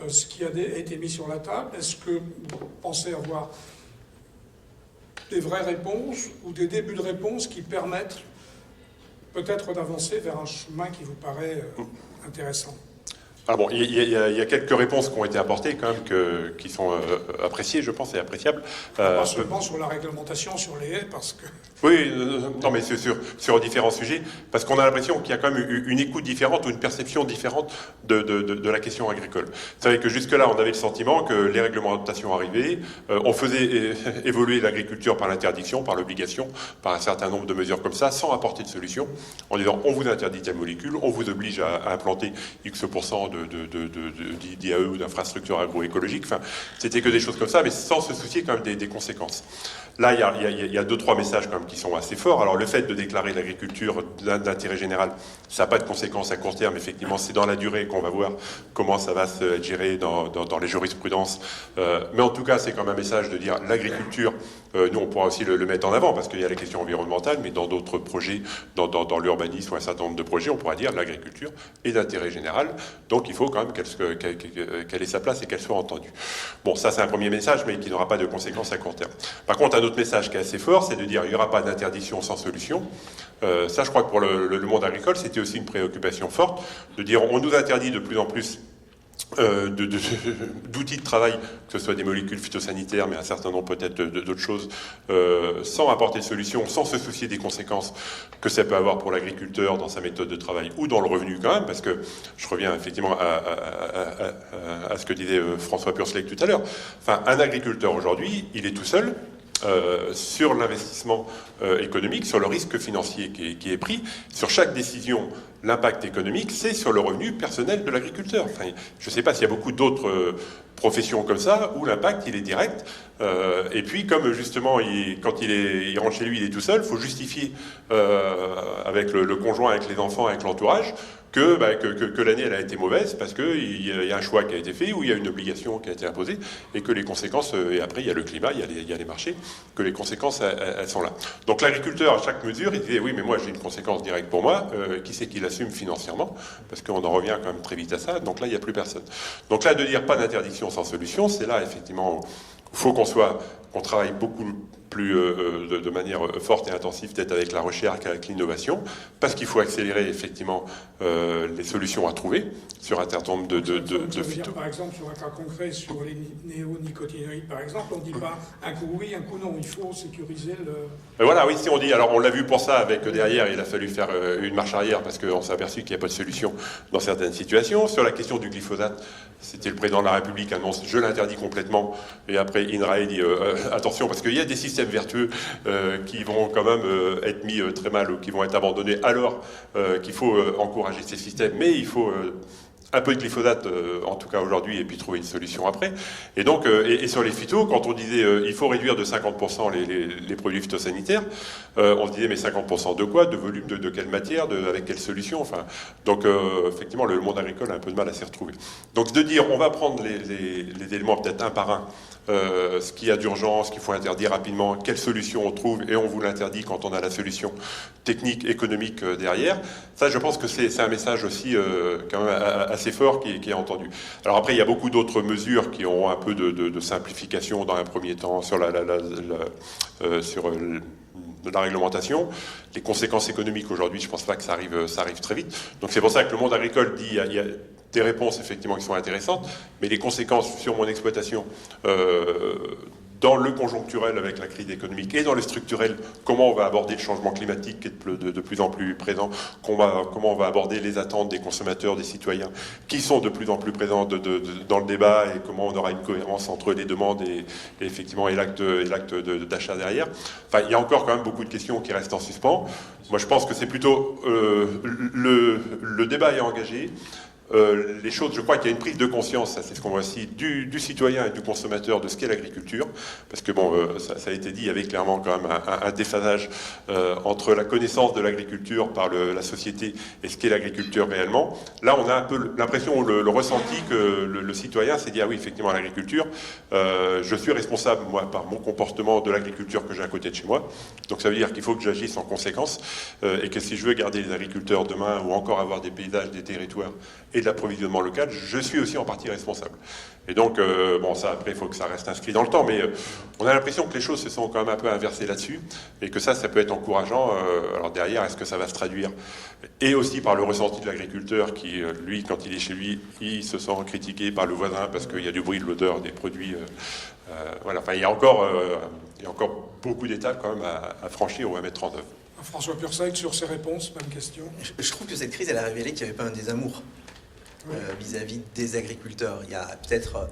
ce qui a été mis sur la table? Est-ce que vous pensez avoir des vraies réponses ou des débuts de réponses qui permettent peut-être d'avancer vers un chemin qui vous paraît intéressant? Ah bon, il y a quelques réponses qui ont été apportées quand même, qui sont appréciées, je pense, et appréciables. Pas seulement sur la réglementation, sur les haies, parce que... Oui, non, mais sur différents sujets, parce qu'on a l'impression qu'il y a quand même une écoute différente ou une perception différente de la question agricole. Vous savez que jusque-là, on avait le sentiment que les réglementations arrivaient, on faisait évoluer l'agriculture par l'interdiction, par l'obligation, par un certain nombre de mesures comme ça, sans apporter de solution, en disant on vous interdit telle molécule, on vous oblige à implanter X% d'IAE ou d'infrastructures agroécologiques. Enfin, c'était que des choses comme ça, mais sans se soucier quand même des conséquences. Là, il y a 2-3 messages quand même qui sont assez forts. Alors, le fait de déclarer l'agriculture d'intérêt général, ça n'a pas de conséquences à court terme. Effectivement, c'est dans la durée qu'on va voir comment ça va se gérer dans les jurisprudences. Mais en tout cas, c'est quand même un message de dire l'agriculture, nous, on pourra aussi le mettre en avant parce qu'il y a la question environnementale, mais dans d'autres projets, dans l'urbanisme ou un certain nombre de projets, on pourra dire l'agriculture est d'intérêt général. Donc, il faut quand même qu'elle ait sa place et qu'elle soit entendue. Bon, ça, c'est un premier message, mais qui n'aura pas de conséquences à court terme. Par contre, un autre message qui est assez fort, c'est de dire il n'y aura pas d'interdiction sans solution. Ça, je crois que pour le monde agricole, c'était aussi une préoccupation forte, de dire on nous interdit de plus en plus d'outils de travail, que ce soit des molécules phytosanitaires, mais un certain nombre peut-être d'autres choses, sans apporter de solution, sans se soucier des conséquences que ça peut avoir pour l'agriculteur dans sa méthode de travail ou dans le revenu quand même, parce que je reviens effectivement à ce que disait François Purseigle tout à l'heure. Enfin, un agriculteur aujourd'hui, il est tout seul, sur l'investissement économique, sur le risque financier qui est pris, sur chaque décision, l'impact économique, c'est sur le revenu personnel de l'agriculteur. Enfin, je ne sais pas s'il y a beaucoup d'autres professions comme ça où l'impact il est direct. Et puis comme justement quand il rentre chez lui, il est tout seul, il faut justifier avec le conjoint, avec les enfants, avec l'entourage, que l'année elle a été mauvaise parce qu'il y a un choix qui a été fait ou il y a une obligation qui a été imposée et que les conséquences, et après il y a le climat, il y a les marchés, que les conséquences elles sont là. Donc l'agriculteur à chaque mesure il disait oui mais moi j'ai une conséquence directe pour moi, qui c'est qui l'assume financièrement, parce qu'on en revient quand même très vite à ça, donc là il n'y a plus personne. Donc là de dire pas d'interdiction sans solution, c'est là effectivement il faut qu'on travaille beaucoup plus de manière forte et intensive, peut-être avec la recherche, avec l'innovation, parce qu'il faut accélérer effectivement les solutions à trouver sur un certain nombre de phytos. Par exemple, sur un cas concret, sur les néonicotinoïdes, par exemple, on ne dit pas un coup oui, un coup non, il faut sécuriser le... Voilà, oui, si on dit, alors on l'a vu pour ça, avec derrière, il a fallu faire une marche arrière, parce qu'on s'est aperçu qu'il n'y a pas de solution dans certaines situations. Sur la question du glyphosate, c'était le président de la République annonce, je l'interdis complètement, et après INRAE dit, attention, parce qu'il y a des systèmes vertueux qui vont quand même être mis très mal ou qui vont être abandonnés, alors qu'il faut encourager ces systèmes, mais il faut un peu de glyphosate en tout cas aujourd'hui et puis trouver une solution après. Et donc et sur les phytos, quand on disait il faut réduire de 50% les produits phytosanitaires, on se disait mais 50% de quoi, de volume, de quelle matière, avec quelle solution, enfin donc effectivement le monde agricole a un peu de mal à s'y retrouver. Donc de dire on va prendre les éléments peut-être un par un, ce qu'il y a d'urgence, ce qu'il faut interdire rapidement, quelle solution on trouve et on vous l'interdit quand on a la solution technique, économique derrière. Ça, je pense que c'est un message aussi quand même assez fort qui est entendu. Alors après, il y a beaucoup d'autres mesures qui ont un peu de simplification dans un premier temps sur la réglementation. Les conséquences économiques aujourd'hui, je pense pas que ça arrive très vite. Donc c'est pour ça que le monde agricole dit il y a des réponses effectivement qui sont intéressantes, mais les conséquences sur mon exploitation dans le conjoncturel avec la crise économique et dans le structurel, comment on va aborder le changement climatique qui est de plus en plus présent, comment on va aborder les attentes des consommateurs, des citoyens, qui sont de plus en plus présents dans le débat, et comment on aura une cohérence entre les demandes et effectivement et l'acte d'achat derrière. Enfin, il y a encore quand même beaucoup de questions qui restent en suspens. Moi, je pense que c'est plutôt le débat est engagé. les choses, je crois qu'il y a une prise de conscience, ça c'est ce qu'on voit ici, du citoyen et du consommateur de ce qu'est l'agriculture, parce que bon, ça a été dit, il y avait clairement quand même un déphasage entre la connaissance de l'agriculture par la société et ce qu'est l'agriculture réellement. Là, on a un peu l'impression, le ressenti que le citoyen s'est dit, ah oui, effectivement, l'agriculture, je suis responsable, moi, par mon comportement de l'agriculture que j'ai à côté de chez moi, donc ça veut dire qu'il faut que j'agisse en conséquence, et que si je veux garder les agriculteurs demain, ou encore avoir des paysages, des territoires, et de l'approvisionnement local, je suis aussi en partie responsable. Et donc, bon, ça, après, il faut que ça reste inscrit dans le temps, mais on a l'impression que les choses se sont quand même un peu inversées là-dessus, et que ça peut être encourageant. Alors derrière, est-ce que ça va se traduire? Et aussi par le ressenti de l'agriculteur qui, lui, quand il est chez lui, il se sent critiqué par le voisin parce qu'il y a du bruit de l'odeur des produits. Voilà, enfin, il y a encore beaucoup d'étapes quand même à franchir ou à mettre en œuvre. François Pursac, sur ces réponses, même question. Je trouve que cette crise, elle a révélé qu'il n'y avait pas un désamour vis-à-vis des agriculteurs. Il y a peut-être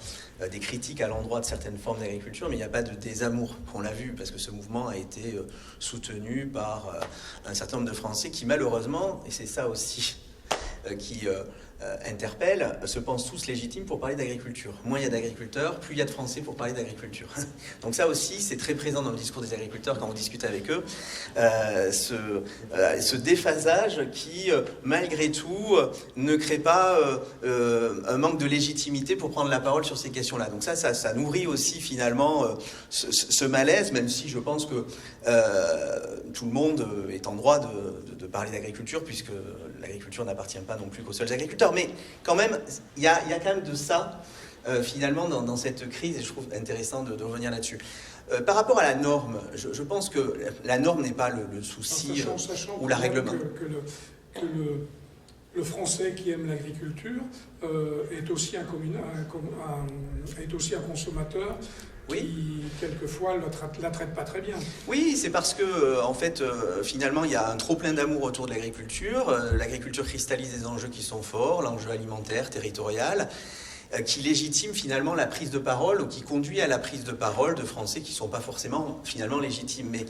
des critiques à l'endroit de certaines formes d'agriculture, mais il n'y a pas de désamour. On l'a vu, parce que ce mouvement a été soutenu par un certain nombre de Français qui, malheureusement, et c'est ça aussi qui interpelle, se pensent tous légitimes pour parler d'agriculture. Moins il y a d'agriculteurs, plus il y a de Français pour parler d'agriculture. Donc ça aussi, c'est très présent dans le discours des agriculteurs quand on discute avec eux, ce déphasage qui, malgré tout, ne crée pas un manque de légitimité pour prendre la parole sur ces questions-là. Donc ça nourrit aussi finalement ce malaise, même si je pense que tout le monde est en droit de parler d'agriculture, puisque l'agriculture n'appartient pas non plus qu'aux seuls agriculteurs. Mais quand même, il y a quand même de ça, finalement, dans cette crise, et je trouve intéressant de revenir là-dessus. Par rapport à la norme, je pense que la norme n'est pas le souci ou la règlement. Que le Français qui aime l'agriculture est aussi un consommateur qui, quelquefois, la traite pas très bien. Oui, c'est parce que, en fait, finalement, il y a un trop-plein d'amour autour de l'agriculture. L'agriculture cristallise des enjeux qui sont forts, l'enjeu alimentaire, territorial, qui légitime finalement la prise de parole, ou qui conduit à la prise de parole de Français qui ne sont pas forcément finalement légitimes. Mais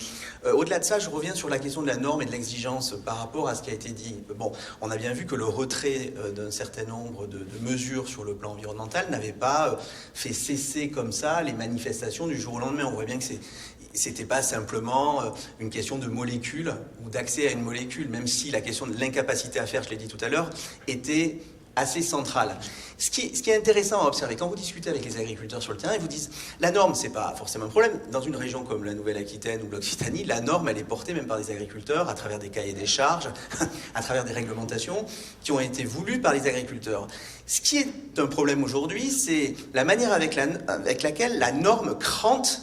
au-delà de ça, je reviens sur la question de la norme et de l'exigence par rapport à ce qui a été dit. Bon, on a bien vu que le retrait d'un certain nombre de mesures sur le plan environnemental n'avait pas fait cesser comme ça les manifestations du jour au lendemain. On voit bien que c'était pas simplement une question de molécule ou d'accès à une molécule, même si la question de l'incapacité à faire, je l'ai dit tout à l'heure, était assez centrale. Ce qui est intéressant à observer, quand vous discutez avec les agriculteurs sur le terrain, ils vous disent la norme, c'est pas forcément un problème. Dans une région comme la Nouvelle-Aquitaine ou l'Occitanie, la norme, elle est portée même par des agriculteurs à travers des cahiers des charges, à travers des réglementations qui ont été voulues par les agriculteurs. Ce qui est un problème aujourd'hui, c'est la manière avec laquelle la norme crante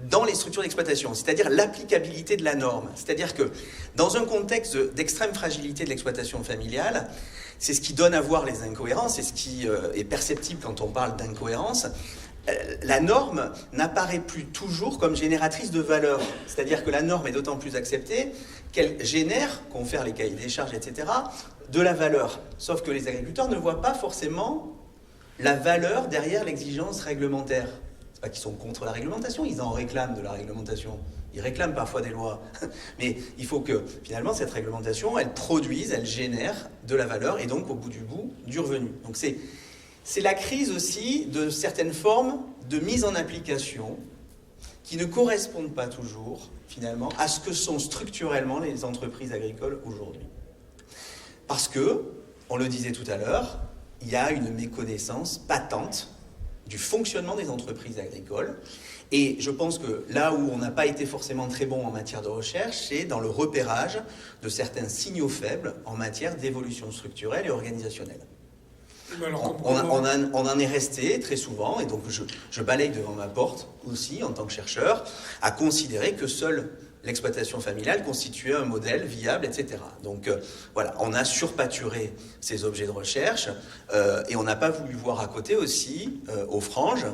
dans les structures d'exploitation, c'est-à-dire l'applicabilité de la norme. C'est-à-dire que dans un contexte d'extrême fragilité de l'exploitation familiale, c'est ce qui donne à voir les incohérences, c'est ce qui est perceptible quand on parle d'incohérence. La norme n'apparaît plus toujours comme génératrice de valeur. C'est-à-dire que la norme est d'autant plus acceptée qu'elle génère, confère les cahiers des charges, etc., de la valeur. Sauf que les agriculteurs ne voient pas forcément la valeur derrière l'exigence réglementaire. C'est pas qu'ils sont contre la réglementation, ils en réclament de la réglementation. Ils réclament parfois des lois. Mais il faut que, finalement, cette réglementation, elle produise, elle génère de la valeur et donc, au bout, du revenu. Donc c'est la crise aussi de certaines formes de mise en application qui ne correspondent pas toujours, finalement, à ce que sont structurellement les entreprises agricoles aujourd'hui. Parce que, on le disait tout à l'heure, il y a une méconnaissance patente du fonctionnement des entreprises agricoles. Et je pense que là où on n'a pas été forcément très bon en matière de recherche, c'est dans le repérage de certains signaux faibles en matière d'évolution structurelle et organisationnelle. On en est resté très souvent, et donc je balaye devant ma porte aussi en tant que chercheur, à considérer que seule l'exploitation familiale constituait un modèle viable, etc. Donc voilà, on a surpâturé ces objets de recherche et on n'a pas voulu voir à côté aussi, aux franges,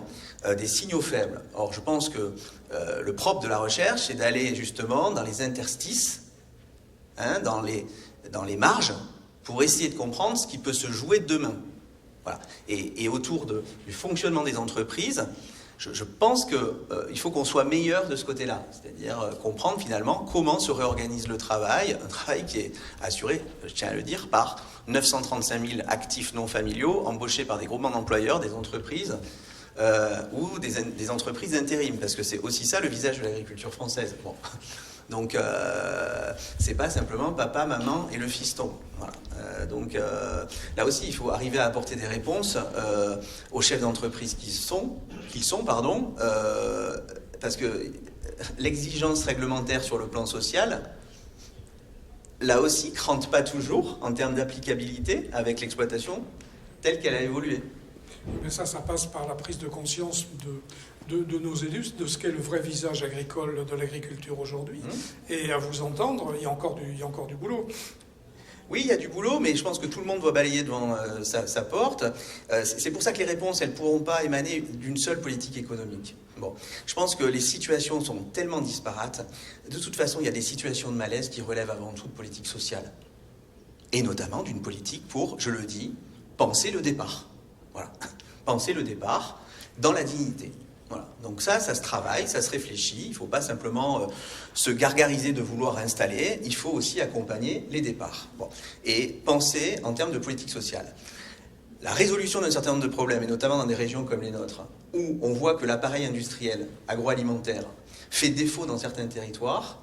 des signaux faibles. Or, je pense que le propre de la recherche, c'est d'aller justement dans les interstices, dans les marges, pour essayer de comprendre ce qui peut se jouer demain. Voilà. Et autour du fonctionnement des entreprises, Je pense qu'il faut qu'on soit meilleur de ce côté-là, c'est-à-dire comprendre finalement comment se réorganise le travail, un travail qui est assuré, je tiens à le dire, par 935 000 actifs non familiaux embauchés par des groupements d'employeurs, des entreprises ou des entreprises d'intérim, parce que c'est aussi ça le visage de l'agriculture française. Bon. Donc, c'est pas simplement papa, maman et le fiston. Voilà. Là aussi, il faut arriver à apporter des réponses aux chefs d'entreprise qu'ils sont, parce que l'exigence réglementaire sur le plan social, là aussi, crante pas toujours en termes d'applicabilité avec l'exploitation telle qu'elle a évolué. Mais ça passe par la prise de conscience de nos élus, de ce qu'est le vrai visage agricole de l'agriculture aujourd'hui. Et à vous entendre, il y a encore du boulot. Oui, il y a du boulot, mais je pense que tout le monde doit balayer devant sa porte. C'est pour ça que les réponses, elles ne pourront pas émaner d'une seule politique économique. Bon, je pense que les situations sont tellement disparates. De toute façon, il y a des situations de malaise qui relèvent avant tout de politique sociale. Et notamment d'une politique pour, je le dis, penser le départ. Voilà. Penser le départ dans la dignité. Voilà. Donc ça se travaille, ça se réfléchit. Il ne faut pas simplement se gargariser de vouloir installer. Il faut aussi accompagner les départs. Bon. Et penser en termes de politique sociale. La résolution d'un certain nombre de problèmes, et notamment dans des régions comme les nôtres, où on voit que l'appareil industriel agroalimentaire fait défaut dans certains territoires,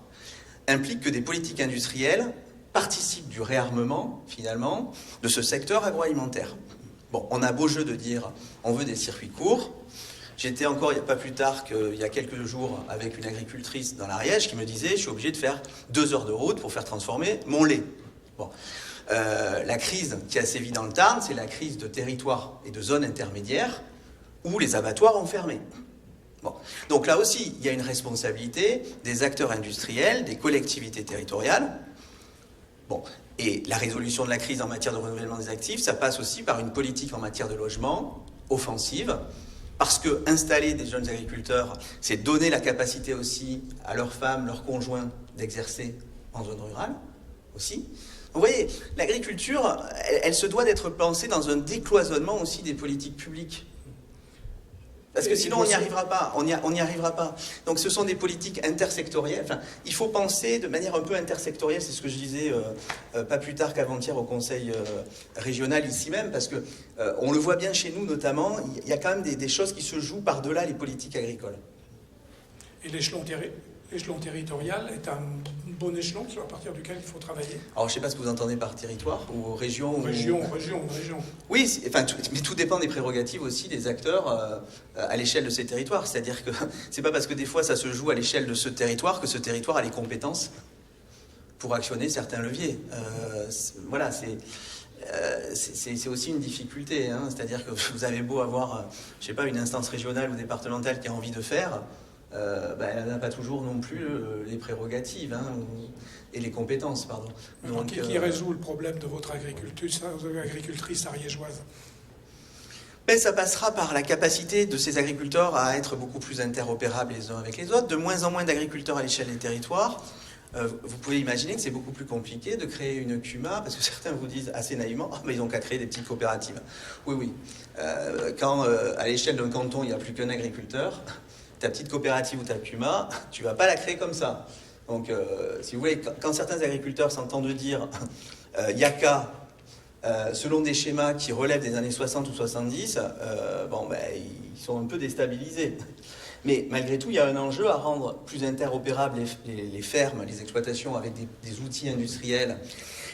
implique que des politiques industrielles participent du réarmement, finalement, de ce secteur agroalimentaire. Bon, on a beau jeu de dire on veut des circuits courts. J'étais encore, il n'y a pas plus tard qu'il y a quelques jours, avec une agricultrice dans l'Ariège qui me disait « je suis obligé de faire 2 heures de route pour faire transformer mon lait ». Bon. La crise qui a sévi dans le Tarn, c'est la crise de territoires et de zones intermédiaires où les abattoirs ont fermé. Bon. Donc là aussi, il y a une responsabilité des acteurs industriels, des collectivités territoriales. Bon. Et la résolution de la crise en matière de renouvellement des actifs, ça passe aussi par une politique en matière de logement offensive, parce que installer des jeunes agriculteurs, c'est donner la capacité aussi à leurs femmes, leurs conjoints d'exercer en zone rurale aussi. Vous voyez, l'agriculture, elle se doit d'être pensée dans un décloisonnement aussi des politiques publiques. Parce que sinon, on n'y arrivera pas. On n'y arrivera pas. Donc, ce sont des politiques intersectorielles. Enfin, il faut penser de manière un peu intersectorielle. C'est ce que je disais pas plus tard qu'avant-hier au Conseil régional ici même, parce que on le voit bien chez nous, notamment. Il y a quand même des choses qui se jouent par-delà les politiques agricoles. Et l'échelon territorial est un bon échelon à partir duquel il faut travailler. Alors, je ne sais pas ce que vous entendez par territoire ou région. Région. Oui, mais tout dépend des prérogatives aussi des acteurs à l'échelle de ces territoires. C'est-à-dire que c'est pas parce que des fois ça se joue à l'échelle de ce territoire que ce territoire a les compétences pour actionner certains leviers. Voilà, c'est aussi une difficulté. Hein. C'est-à-dire que vous avez beau avoir, je sais pas, une instance régionale ou départementale qui a envie de faire. Elle n'a pas toujours non plus les prérogatives et les compétences, pardon. Donc, qui résout le problème de votre agricultrice ariégeoise? Ça passera par la capacité de ces agriculteurs à être beaucoup plus interopérables les uns avec les autres, de moins en moins d'agriculteurs à l'échelle des territoires. Vous pouvez imaginer que c'est beaucoup plus compliqué de créer une CUMA, parce que certains vous disent assez naïvement « ils n'ont qu'à créer des petites coopératives ». Oui. Quand à l'échelle d'un canton, il n'y a plus qu'un agriculteur, ta petite coopérative ou ta CUMA, tu ne vas pas la créer comme ça. Donc, si vous voulez, quand certains agriculteurs s'entendent dire Yaka, selon des schémas qui relèvent des années 60 ou 70, ils sont un peu déstabilisés. Mais malgré tout, il y a un enjeu à rendre plus interopérables les fermes, les exploitations avec des outils industriels.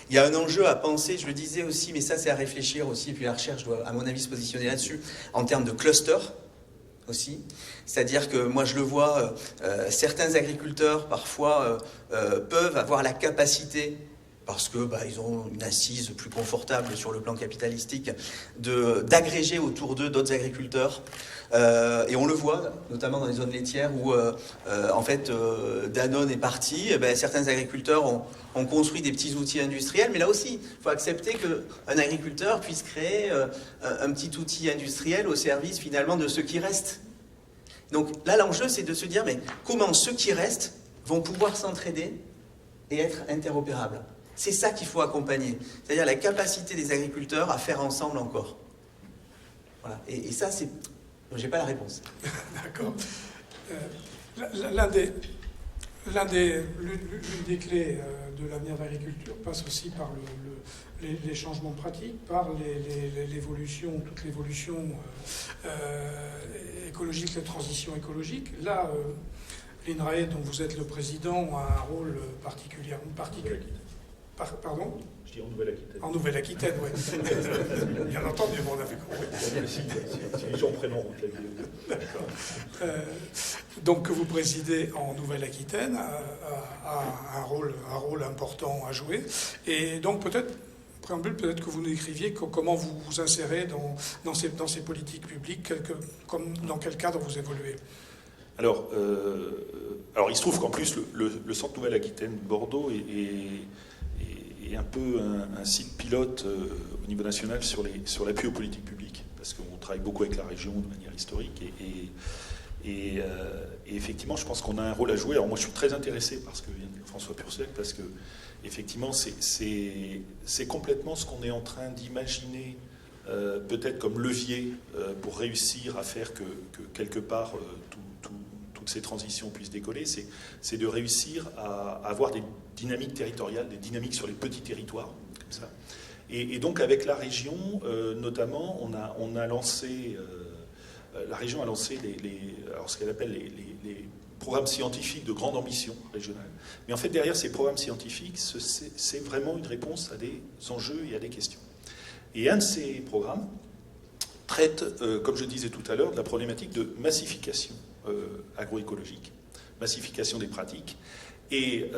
Il y a un enjeu à penser, je le disais aussi, mais ça c'est à réfléchir aussi, et puis la recherche doit, à mon avis, se positionner là-dessus, en termes de cluster aussi. C'est-à-dire que moi je le vois, certains agriculteurs parfois peuvent avoir la capacité, parce que ils ont une assise plus confortable sur le plan capitalistique, d'agréger autour d'eux d'autres agriculteurs. Et on le voit, notamment dans les zones laitières où Danone est parti, certains agriculteurs ont construit des petits outils industriels, mais là aussi, il faut accepter qu'un agriculteur puisse créer un petit outil industriel au service finalement de ceux qui restent. Donc là, l'enjeu, c'est de se dire, mais comment ceux qui restent vont pouvoir s'entraider et être interopérables. C'est ça qu'il faut accompagner, c'est-à-dire la capacité des agriculteurs à faire ensemble encore. Voilà. Et ça, Donc j'ai pas la réponse. D'accord. L'une des clés de l'avenir de l'agriculture passe aussi par les changements pratiques, par l'évolution, toute l'évolution écologique, la transition écologique. Là, l'INRAE, dont vous êtes le président, a un rôle particulièrement particulier. Pardon ? Je dis en Nouvelle-Aquitaine. En Nouvelle-Aquitaine, oui. Bien entendu, on avait compris. Si les gens prennent en route la vidéo. D'accord. Donc, que vous présidez en Nouvelle-Aquitaine a un rôle important à jouer. Et donc, peut-être, préambule, peut-être que vous nous décriviez comment vous vous insérez dans ces politiques publiques, dans quel cadre vous évoluez. Alors, il se trouve qu'en plus, le Centre Nouvelle-Aquitaine Bordeaux est un peu un site pilote au niveau national sur l'appui aux politiques publiques, parce qu'on travaille beaucoup avec la région de manière historique, et effectivement, je pense qu'on a un rôle à jouer. Alors moi, je suis très intéressé par ce que vient de dire François Purcell, parce que effectivement, c'est complètement ce qu'on est en train d'imaginer, peut-être comme levier pour réussir à faire que quelque part toutes ces transitions puissent décoller, c'est de réussir à avoir des dynamiques territoriales, des dynamiques sur les petits territoires, comme ça. Et donc avec la région, notamment, on a lancé, la région a lancé alors ce qu'elle appelle les programmes scientifiques de grande ambition régionale. Mais en fait, derrière ces programmes scientifiques, c'est vraiment une réponse à des enjeux et à des questions. Et un de ces programmes traite, comme je disais tout à l'heure, de la problématique de massification agroécologique, massification des pratiques. Et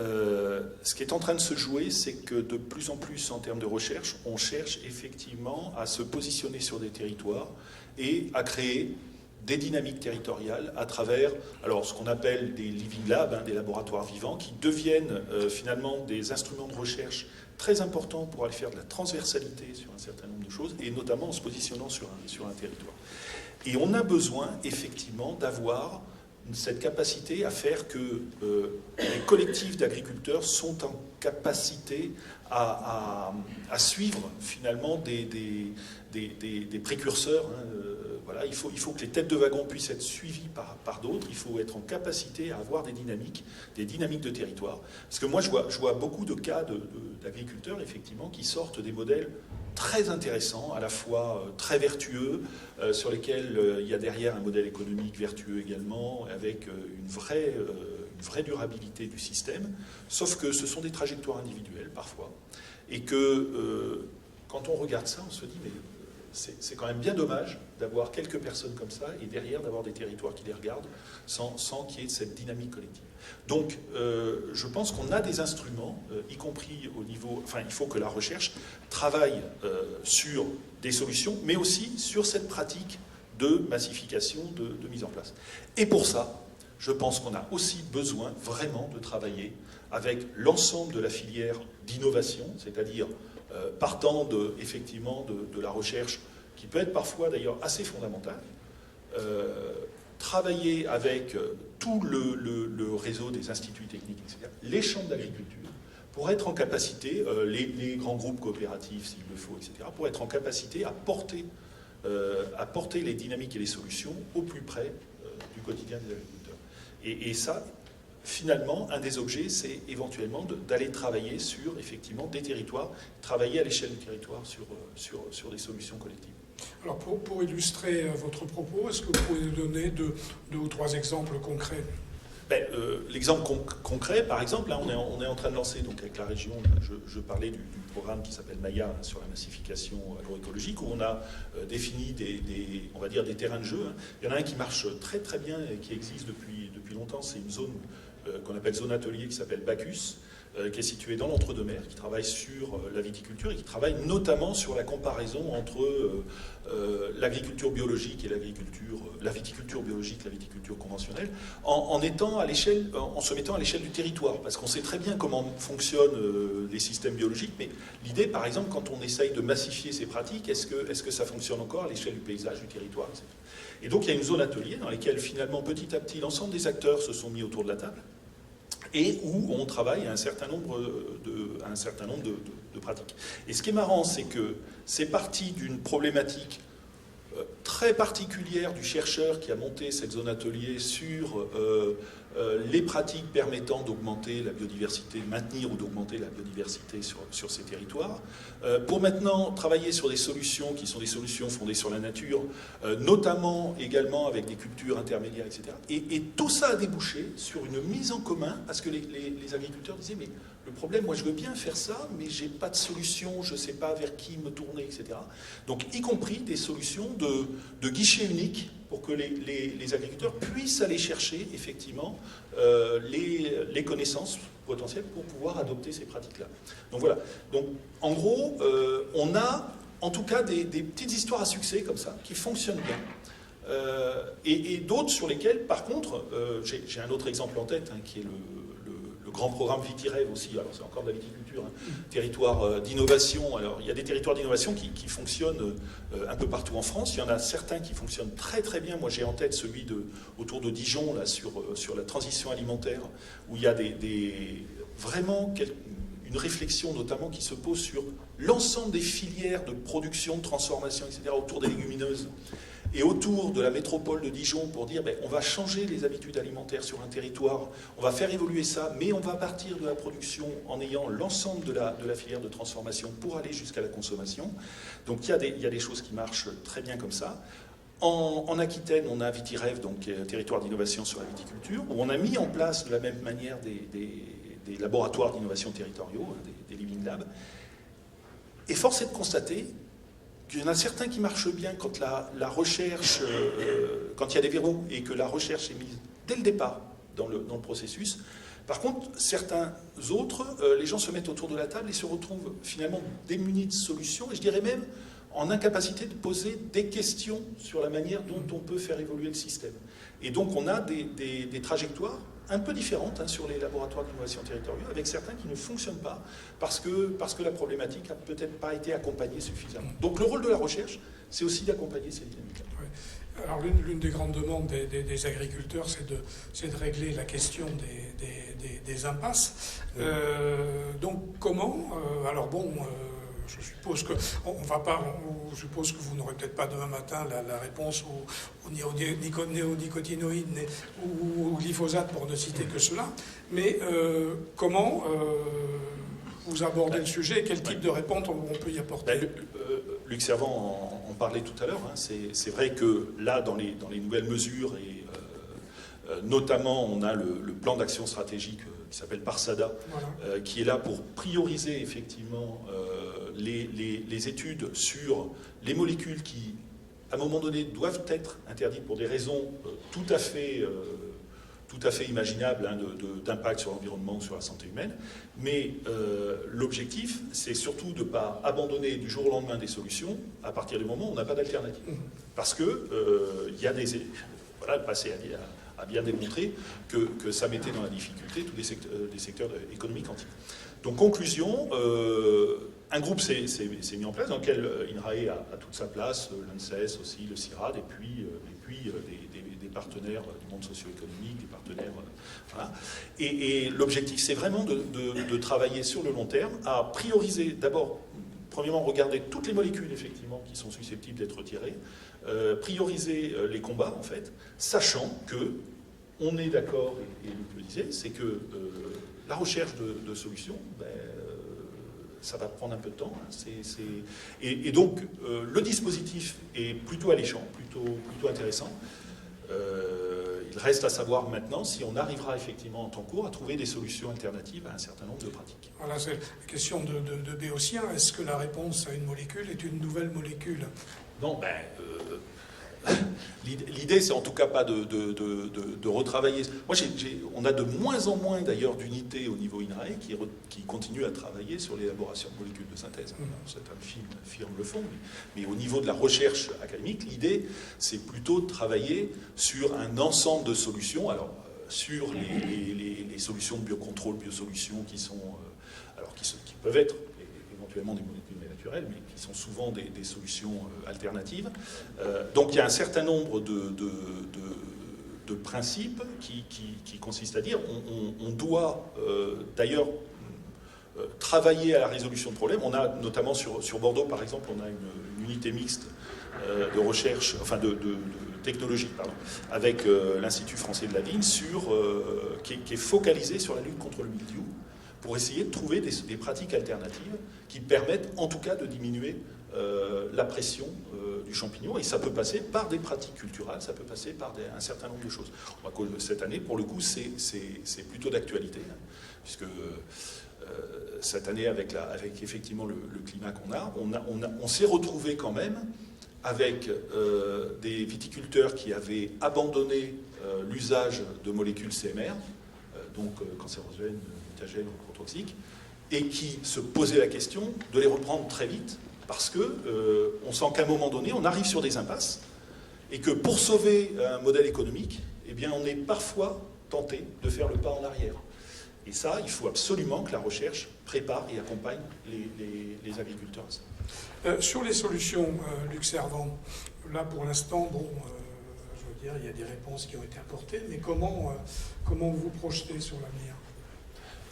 ce qui est en train de se jouer, c'est que de plus en plus, en termes de recherche, on cherche effectivement à se positionner sur des territoires et à créer des dynamiques territoriales à travers ce qu'on appelle des living labs, des laboratoires vivants, qui deviennent finalement des instruments de recherche très importants pour aller faire de la transversalité sur un certain nombre de choses, et notamment en se positionnant sur un territoire. Et on a besoin effectivement d'avoir cette capacité à faire que les collectifs d'agriculteurs sont en capacité à suivre finalement des précurseurs. Voilà, il faut que les têtes de wagon puissent être suivies par d'autres. Il faut être en capacité à avoir des dynamiques de territoire. Parce que moi, je vois beaucoup de cas d'agriculteurs, effectivement, qui sortent des modèles très intéressants, à la fois très vertueux, sur lesquels il y a derrière un modèle économique vertueux également, avec une vraie durabilité du système, sauf que ce sont des trajectoires individuelles parfois, et que quand on regarde ça, on se dit mais c'est quand même bien dommage d'avoir quelques personnes comme ça, et derrière d'avoir des territoires qui les regardent sans qu'il y ait cette dynamique collective. Donc je pense qu'on a des instruments, y compris au niveau... Enfin, il faut que la recherche travaille sur des solutions, mais aussi sur cette pratique de massification, de mise en place. Et pour ça, je pense qu'on a aussi besoin vraiment de travailler avec l'ensemble de la filière d'innovation, c'est-à-dire partant effectivement de la recherche, qui peut être parfois d'ailleurs assez fondamentale, travailler avec tout le réseau des instituts techniques, etc., les chambres d'agriculture, pour être en capacité, les grands groupes coopératifs s'il le faut, etc., pour être en capacité à porter les dynamiques et les solutions au plus près du quotidien des agriculteurs. Et ça, finalement, un des objets, c'est éventuellement d'aller travailler sur, effectivement, des territoires, travailler à l'échelle du territoire sur des solutions collectives. Alors, pour illustrer votre propos, est-ce que vous pouvez nous donner deux ou trois exemples concrets ? L'exemple concret, par exemple, là, on est en train de lancer, donc avec la région, je parlais du programme qui s'appelle Maya sur la massification agroécologique, où on a défini on va dire des terrains de jeu. Il y en a un qui marche très très bien et qui existe depuis longtemps, c'est une zone qu'on appelle zone atelier, qui s'appelle Bacchus, qui est située dans l'entre-deux-mers, qui travaille sur la viticulture et qui travaille notamment sur la comparaison entre l'agriculture biologique et la viticulture biologique, la viticulture conventionnelle, en se mettant à l'échelle du territoire, parce qu'on sait très bien comment fonctionnent les systèmes biologiques, mais l'idée, par exemple, quand on essaye de massifier ces pratiques, est-ce que ça fonctionne encore à l'échelle du paysage, du territoire, etc. Et donc il y a une zone atelier dans laquelle finalement petit à petit l'ensemble des acteurs se sont mis autour de la table, et où on travaille à un certain nombre de pratiques. Et ce qui est marrant, c'est que c'est parti d'une problématique très particulière du chercheur qui a monté cette zone atelier sur les pratiques permettant d'augmenter la biodiversité, maintenir ou d'augmenter la biodiversité sur ces territoires, pour maintenant travailler sur des solutions qui sont des solutions fondées sur la nature, notamment également avec des cultures intermédiaires, etc. Et tout ça a débouché sur une mise en commun, parce que les agriculteurs disaient, mais le problème, moi je veux bien faire ça, mais j'ai pas de solution, je sais pas vers qui me tourner, etc. Donc y compris des solutions de guichet unique pour que les agriculteurs puissent aller chercher effectivement les connaissances potentielles pour pouvoir adopter ces pratiques-là. Donc voilà. Donc en gros, on a en tout cas des petites histoires à succès comme ça qui fonctionnent bien. Et d'autres sur lesquelles, par contre, j'ai un autre exemple en tête, hein, qui est le grand programme Vitirêve aussi, alors c'est encore de la viticulture, hein, territoire d'innovation. Alors il y a des territoires d'innovation qui fonctionnent un peu partout en France, il y en a certains qui fonctionnent très très bien. Moi j'ai en tête celui autour de Dijon, là, sur la transition alimentaire, où il y a vraiment une réflexion notamment qui se pose sur l'ensemble des filières de production, de transformation, etc., autour des légumineuses. Et autour de la métropole de Dijon pour dire on va changer les habitudes alimentaires sur un territoire, on va faire évoluer ça, mais on va partir de la production en ayant l'ensemble de la filière de transformation pour aller jusqu'à la consommation. Donc il y a des choses qui marchent très bien comme ça. En Aquitaine, on a Vitirêve, donc territoire d'innovation sur la viticulture, où on a mis en place de la même manière des laboratoires d'innovation territoriaux, hein, des Living Labs. Et force est de constater qu'il y en a certains qui marchent bien quand la recherche, quand il y a des verrous et que la recherche est mise dès le départ dans le processus. Par contre, certains autres, les gens se mettent autour de la table et se retrouvent finalement démunis de solutions, et je dirais même en incapacité de poser des questions sur la manière dont on peut faire évoluer le système. Et donc on a des trajectoires un peu différentes, hein, sur les laboratoires d'innovation territoriaux, avec certains qui ne fonctionnent pas parce que la problématique n'a peut-être pas été accompagnée suffisamment. Donc le rôle de la recherche, c'est aussi d'accompagner ces dynamiques. Oui. Alors l'une des grandes demandes des agriculteurs, c'est de régler la question des impasses. Donc comment alors bon, je suppose que je suppose que vous n'aurez peut-être pas demain matin la réponse aux néonicotinoïdes ou au glyphosate, pour ne citer que cela. Mais comment vous abordez le sujet et quel type de réponse on peut y apporter? Luc Servant en parlait tout à l'heure. Hein. C'est vrai que là, dans les nouvelles mesures, et notamment on a le plan d'action stratégique qui s'appelle Parsada, voilà, qui est là pour prioriser effectivement les études sur les molécules qui, à un moment donné, doivent être interdites pour des raisons tout à fait imaginables, hein, d'impact sur l'environnement ou sur la santé humaine. Mais l'objectif, c'est surtout de ne pas abandonner du jour au lendemain des solutions à partir du moment où on n'a pas d'alternative. Parce que il y a voilà, le passé a bien démontré que ça mettait dans la difficulté tous les secteurs économiques entiers. Donc, conclusion, un groupe s'est mis en place dans lequel INRAE a toute sa place, l'ANSES aussi, le CIRAD, et puis des partenaires du monde socio-économique, des partenaires... voilà. Et l'objectif, c'est vraiment de travailler sur le long terme, à prioriser d'abord, premièrement, regarder toutes les molécules, effectivement, qui sont susceptibles d'être retirées, prioriser les combats, en fait, sachant que, on est d'accord, et Luc le disait, c'est que la recherche de solutions, ça va prendre un peu de temps. Hein, et donc, le dispositif est plutôt alléchant, plutôt intéressant. Il reste à savoir maintenant si on arrivera effectivement en temps court à trouver des solutions alternatives à un certain nombre de pratiques. Voilà, c'est la question de Béotien. Est-ce que la réponse à une molécule est une nouvelle molécule? Non, l'idée, c'est en tout cas pas de retravailler. Moi, on a de moins en moins d'ailleurs d'unités au niveau INRAE qui continuent à travailler sur l'élaboration de molécules de synthèse. Certaines firmes le font, mais au niveau de la recherche académique, l'idée, c'est plutôt de travailler sur un ensemble de solutions. Alors, sur les solutions de biocontrôle, biosolutions qui peuvent être éventuellement des molécules naturelles, mais qui sont souvent des solutions alternatives. Donc il y a un certain nombre de principes qui consistent à dire on doit d'ailleurs travailler à la résolution de problèmes. On a notamment sur Bordeaux, par exemple, on a une unité mixte de recherche, enfin de technologie, pardon, avec l'Institut français de la vigne, qui est focalisé sur la lutte contre le mildiou, pour essayer de trouver des pratiques alternatives qui permettent en tout cas de diminuer la pression du champignon, et ça peut passer par des pratiques culturelles, ça peut passer par un certain nombre de choses. Cette année, pour le coup, c'est plutôt d'actualité, hein, puisque cette année, avec effectivement le climat qu'on a, on s'est retrouvé quand même avec des viticulteurs qui avaient abandonné l'usage de molécules CMR, donc cancérogènes, mutagènes ou protoxiques, et qui se posaient la question de les reprendre très vite, parce que on sent qu'à un moment donné, on arrive sur des impasses, et que pour sauver un modèle économique, eh bien, on est parfois tenté de faire le pas en arrière. Et ça, il faut absolument que la recherche prépare et accompagne les agriculteurs. Sur les solutions, Luc Servant, là pour l'instant, bon, je veux dire, il y a des réponses qui ont été apportées, mais comment vous projetez sur l'avenir ?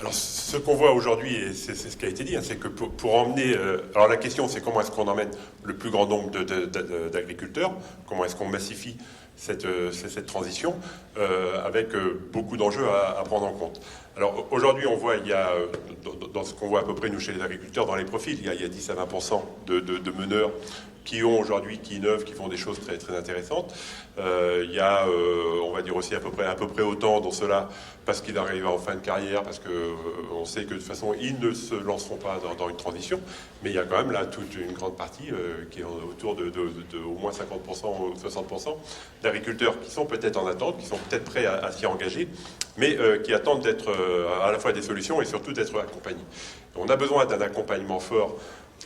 Alors, ce qu'on voit aujourd'hui, et c'est ce qui a été dit, hein, c'est que pour emmener... alors la question, c'est comment est-ce qu'on emmène le plus grand nombre d'agriculteurs, comment est-ce qu'on massifie cette transition, avec beaucoup d'enjeux à prendre en compte. Alors aujourd'hui, on voit, il y a, dans ce qu'on voit à peu près nous chez les agriculteurs, dans les profils, il y a 10 à 20% de meneurs qui ont aujourd'hui, qui innovent, qui font des choses très, très intéressantes. Il y a, on va dire aussi à peu près autant dans cela, parce qu'ils arrivent en fin de carrière, parce qu'on sait que de toute façon, ils ne se lanceront pas dans une transition. Mais il y a quand même là toute une grande partie qui est autour de au moins 50% ou 60% d'agriculteurs qui sont peut-être en attente, qui sont peut-être prêts à s'y engager, mais qui attendent d'être à la fois des solutions et surtout d'être accompagnés. On a besoin d'un accompagnement fort.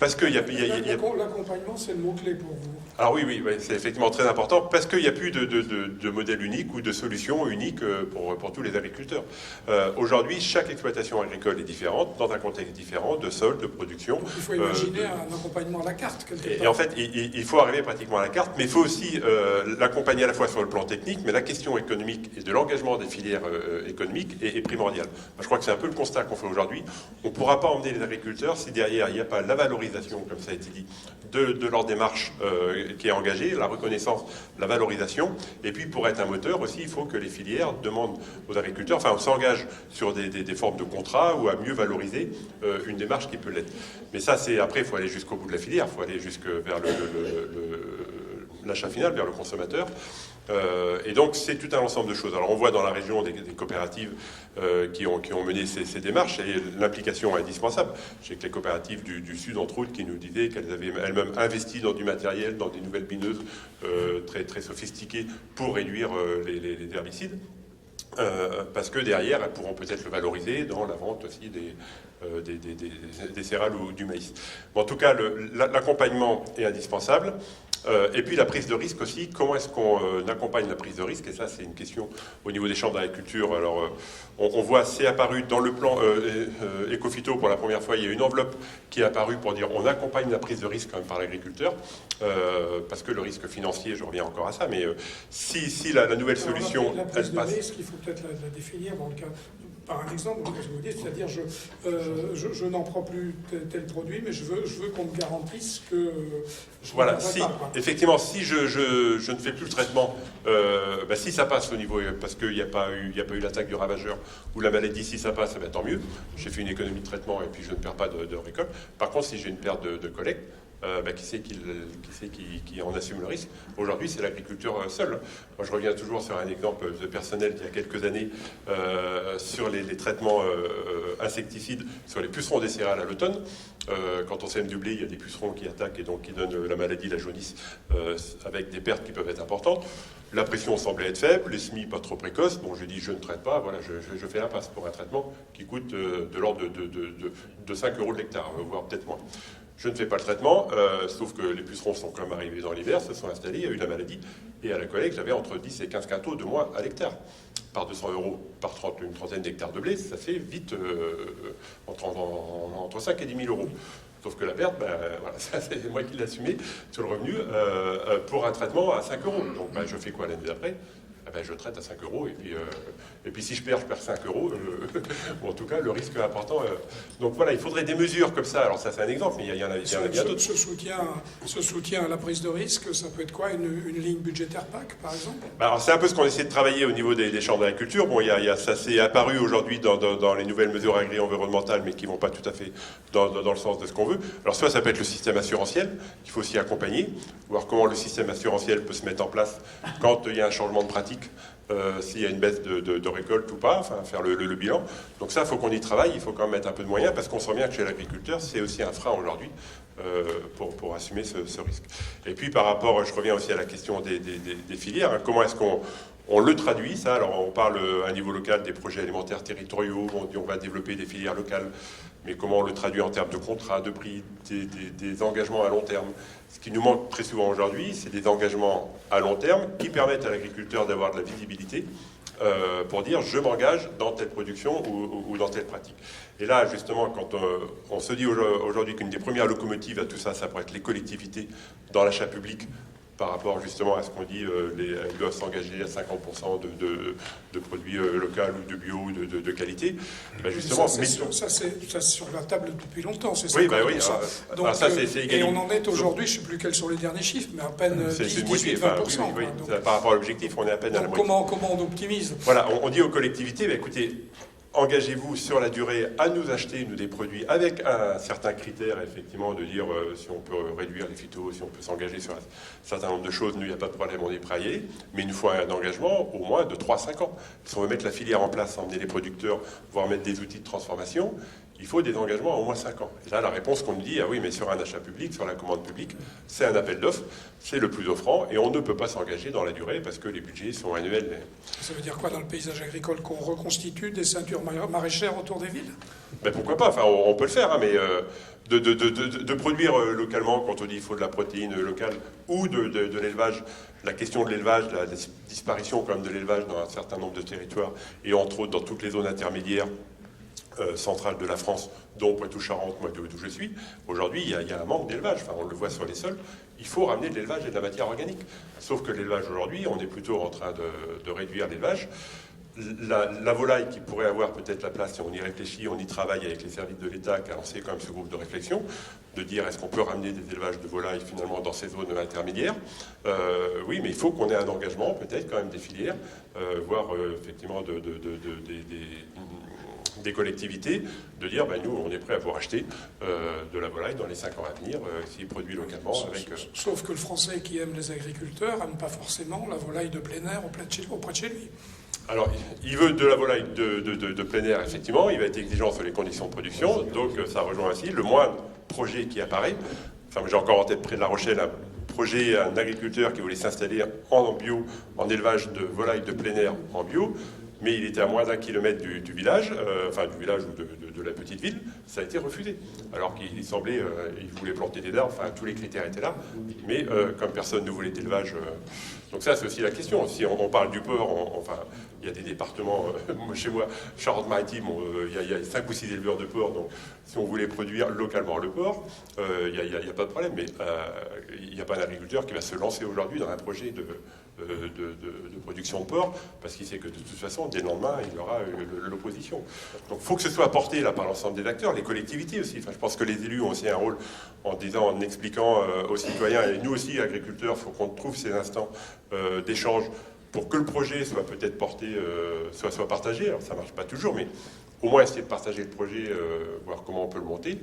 Parce que l'accompagnement, c'est le mot-clé pour vous. Alors oui, c'est effectivement très important, parce qu'il n'y a plus de modèle unique ou de solution unique pour tous les agriculteurs. Aujourd'hui, chaque exploitation agricole est différente, dans un contexte différent, de sol, de production. Donc il faut imaginer un accompagnement à la carte, quelque part. Et en fait, il faut arriver pratiquement à la carte, mais il faut aussi l'accompagner à la fois sur le plan technique, mais la question économique et de l'engagement des filières économiques est primordiale. Je crois que c'est un peu le constat qu'on fait aujourd'hui. On ne pourra pas emmener les agriculteurs si derrière, il n'y a pas la valorisation, comme ça a été dit, de leur démarche qui est engagée, la reconnaissance, la valorisation. Et puis pour être un moteur aussi, il faut que les filières demandent aux agriculteurs, enfin on s'engage sur des formes de contrats ou à mieux valoriser une démarche qui peut l'être. Mais ça, c'est après, il faut aller jusqu'au bout de la filière, il faut aller jusque vers l'achat final, vers le consommateur. Et donc c'est tout un ensemble de choses. Alors on voit dans la région des coopératives qui ont mené ces démarches, et l'implication est indispensable. J'ai que les coopératives du Sud, entre autres, qui nous disaient qu'elles avaient elles-mêmes investi dans du matériel, dans des nouvelles bineuses très, très sophistiquées pour réduire les herbicides. Parce que derrière, elles pourront peut-être le valoriser dans la vente aussi des céréales ou du maïs. Mais en tout cas, l'accompagnement est indispensable. Et puis la prise de risque aussi, comment est-ce qu'on accompagne la prise de risque? Et ça, c'est une question au niveau des chambres d'agriculture. Alors, on voit, c'est apparu dans le plan Ecophyto pour la première fois, il y a une enveloppe qui est apparue pour dire on accompagne la prise de risque quand même par l'agriculteur, parce que le risque financier, je reviens encore à ça, mais si la nouvelle solution, la prise elle de passe... risque, il faut peut-être la définir dans le cas... Par un exemple, ce que vous dites, c'est-à-dire je n'en prends plus tel produit, mais je veux qu'on me garantisse que je voilà, ne si, pas, quoi. effectivement, si je ne fais plus le traitement, si ça passe au niveau, parce qu'il n'y a pas eu l'attaque du ravageur ou la maladie, si ça passe, tant mieux. J'ai fait une économie de traitement et puis je ne perds pas de récolte. Par contre, si j'ai une perte de collecte, qui c'est qui en assume le risque? Aujourd'hui, c'est l'agriculteur seul. Moi, je reviens toujours sur un exemple personnel d'il y a quelques années sur les traitements insecticides sur les pucerons des céréales à l'automne. Quand on sème du blé, il y a des pucerons qui attaquent et donc qui donnent la maladie, la jaunisse, avec des pertes qui peuvent être importantes. La pression semblait être faible, les semis pas trop précoces. Bon, j'ai dit je ne traite pas, voilà, je fais l'impasse pour un traitement qui coûte de l'ordre de 5 € de l'hectare, voire peut-être moins. Je ne fais pas le traitement, sauf que les pucerons sont quand même arrivés dans l'hiver, se sont installés, il y a eu la maladie, et à la collecte, j'avais entre 10 et 15 quintaux de moins à l'hectare. Par 200 € par une trentaine d'hectares de blé, ça fait vite entre 5 et 10 000 €. Sauf que la perte, voilà, ça c'est moi qui l'ai assumé sur le revenu pour un traitement à 5 €. Donc je fais quoi l'année d'après? je traite à 5 €, et puis si je perds 5 €, ou en tout cas, le risque est important. Donc voilà, il faudrait des mesures comme ça. Alors ça, c'est un exemple, mais il y en a bien d'autres. Ce soutien à la prise de risque, ça peut être quoi, une ligne budgétaire PAC, par exemple? Alors c'est un peu ce qu'on essaie de travailler au niveau des chambres d'agriculture. Bon, ça s'est apparu aujourd'hui dans les nouvelles mesures agri-environnementales, mais qui ne vont pas tout à fait dans le sens de ce qu'on veut. Alors soit ça peut être le système assurantiel, qu'il faut aussi accompagner, voir comment le système assurantiel peut se mettre en place quand il y a un changement de pratique, s'il y a une baisse de récolte ou pas, enfin faire le bilan. Donc ça, il faut qu'on y travaille, il faut quand même mettre un peu de moyens, parce qu'on sent bien que chez l'agriculteur, c'est aussi un frein aujourd'hui pour assumer ce risque. Et puis par rapport, je reviens aussi à la question des filières, hein, comment est-ce qu'on le traduit, ça? Alors on parle à niveau local des projets alimentaires territoriaux, on dit on va développer des filières locales, mais comment on le traduit en termes de contrats, de prix, des engagements à long terme? Ce qui nous manque très souvent aujourd'hui, c'est des engagements à long terme qui permettent à l'agriculteur d'avoir de la visibilité pour dire je m'engage dans telle production ou dans telle pratique. Et là, justement, quand on se dit aujourd'hui qu'une des premières locomotives à tout ça, ça pourrait être les collectivités dans l'achat public, par rapport justement à ce qu'on dit, elles doivent s'engager à 50% de produits locaux ou de bio ou de qualité. Ben justement, ça, c'est sur la table depuis longtemps, c'est ça. Oui, oui. Donc, ça, c'est et on en est aujourd'hui, je ne sais plus quels sont les derniers chiffres, mais à peine 10-18-20%. Oui. Par rapport à l'objectif, on est à peine à la moitié. Comment on optimise? Voilà, on dit aux collectivités, ben, écoutez, engagez-vous sur la durée à nous acheter, nous, des produits avec un certain critère, effectivement, de dire si on peut réduire les phytos, si on peut s'engager sur un certain nombre de choses. Nous, il n'y a pas de problème, on est prêt à y aller. Mais il nous faut un engagement au moins de 3-5 ans. Si on veut mettre la filière en place, emmener les producteurs, voire mettre des outils de transformation, il faut des engagements à au moins 5 ans. Et là, la réponse qu'on nous dit, ah oui, mais sur un achat public, sur la commande publique, c'est un appel d'offres, c'est le plus offrant, et on ne peut pas s'engager dans la durée parce que les budgets sont annuels. Ça veut dire quoi dans le paysage agricole? Qu'on reconstitue des ceintures maraîchères autour des villes? Ben pourquoi pas, enfin, on peut le faire, hein, mais de produire localement, quand on dit qu'il faut de la protéine locale, ou de l'élevage, la question de l'élevage, la disparition quand même de l'élevage dans un certain nombre de territoires, et entre autres dans toutes les zones intermédiaires, centrale de la France, dont Poitou-Charentes, moi d'où je suis, aujourd'hui il y a un manque d'élevage, enfin, on le voit sur les sols, il faut ramener de l'élevage et de la matière organique. Sauf que l'élevage aujourd'hui, on est plutôt en train de réduire l'élevage. La volaille qui pourrait avoir peut-être la place, si on y réfléchit, on y travaille avec les services de l'État qui a lancé quand même ce groupe de réflexion, de dire est-ce qu'on peut ramener des élevages de volailles finalement dans ces zones intermédiaires. Oui, mais il faut qu'on ait un engagement peut-être quand même des filières, voire effectivement des collectivités, de dire ben, nous on est prêt à vous racheter de la volaille dans les 5 ans à venir, s'il produit localement. Sauf que le Français qui aime les agriculteurs n'aime pas forcément la volaille de plein air auprès de chez lui. Alors, il veut de la volaille de plein air, effectivement, il va être exigeant sur les conditions de production, donc ça rejoint ainsi le moindre projet qui apparaît. Enfin, j'ai encore en tête près de La Rochelle un agriculteur qui voulait s'installer en bio, en élevage de volailles de plein air en bio, mais il était à moins d'1 kilomètre du village, ou de la petite ville, ça a été refusé. Alors qu'il semblait, il voulait planter des arbres, enfin tous les critères étaient là, mais comme personne ne voulait d'élevage. Donc ça c'est aussi la question. Si on parle du porc, enfin il y a des départements, chez moi, Charente-Maritime, il y a 5 ou 6 éleveurs de porc, donc si on voulait produire localement le porc, il n'y a pas de problème, mais il n'y a pas d'agriculteur qui va se lancer aujourd'hui dans un projet de production de porc, parce qu'il sait que de toute façon, dès le lendemain, il y aura l'opposition. Donc il faut que ce soit porté là, par l'ensemble des acteurs, les collectivités aussi. Enfin, je pense que les élus ont aussi un rôle en expliquant aux citoyens, et nous aussi, agriculteurs, il faut qu'on trouve ces instants d'échange pour que le projet soit peut-être porté, soit partagé. Alors ça ne marche pas toujours, mais au moins essayer de partager le projet, voir comment on peut le monter,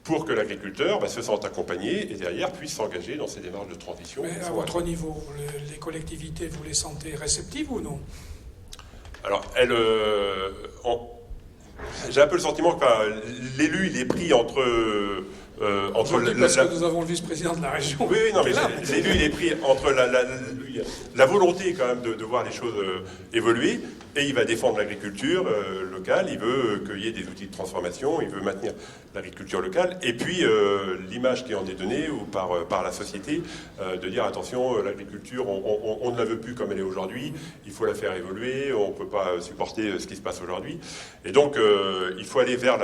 pour que l'agriculteur se sente accompagné et derrière puisse s'engager dans ces démarches de transition. Mais à votre niveau, les collectivités, vous les sentez réceptives ou non? Alors, j'ai un peu le sentiment que l'élu, il est pris entre parce que nous avons le vice-président de la région. Oui, non, mais l'élu, il est pris entre la volonté quand même de voir les choses évoluer Et il va défendre l'agriculture locale, il veut qu'il y ait des outils de transformation, il veut maintenir l'agriculture locale, et puis l'image qui en est donnée ou par la société, de dire attention, l'agriculture, on ne la veut plus comme elle est aujourd'hui, il faut la faire évoluer, on ne peut pas supporter ce qui se passe aujourd'hui. Et donc, il faut aller vers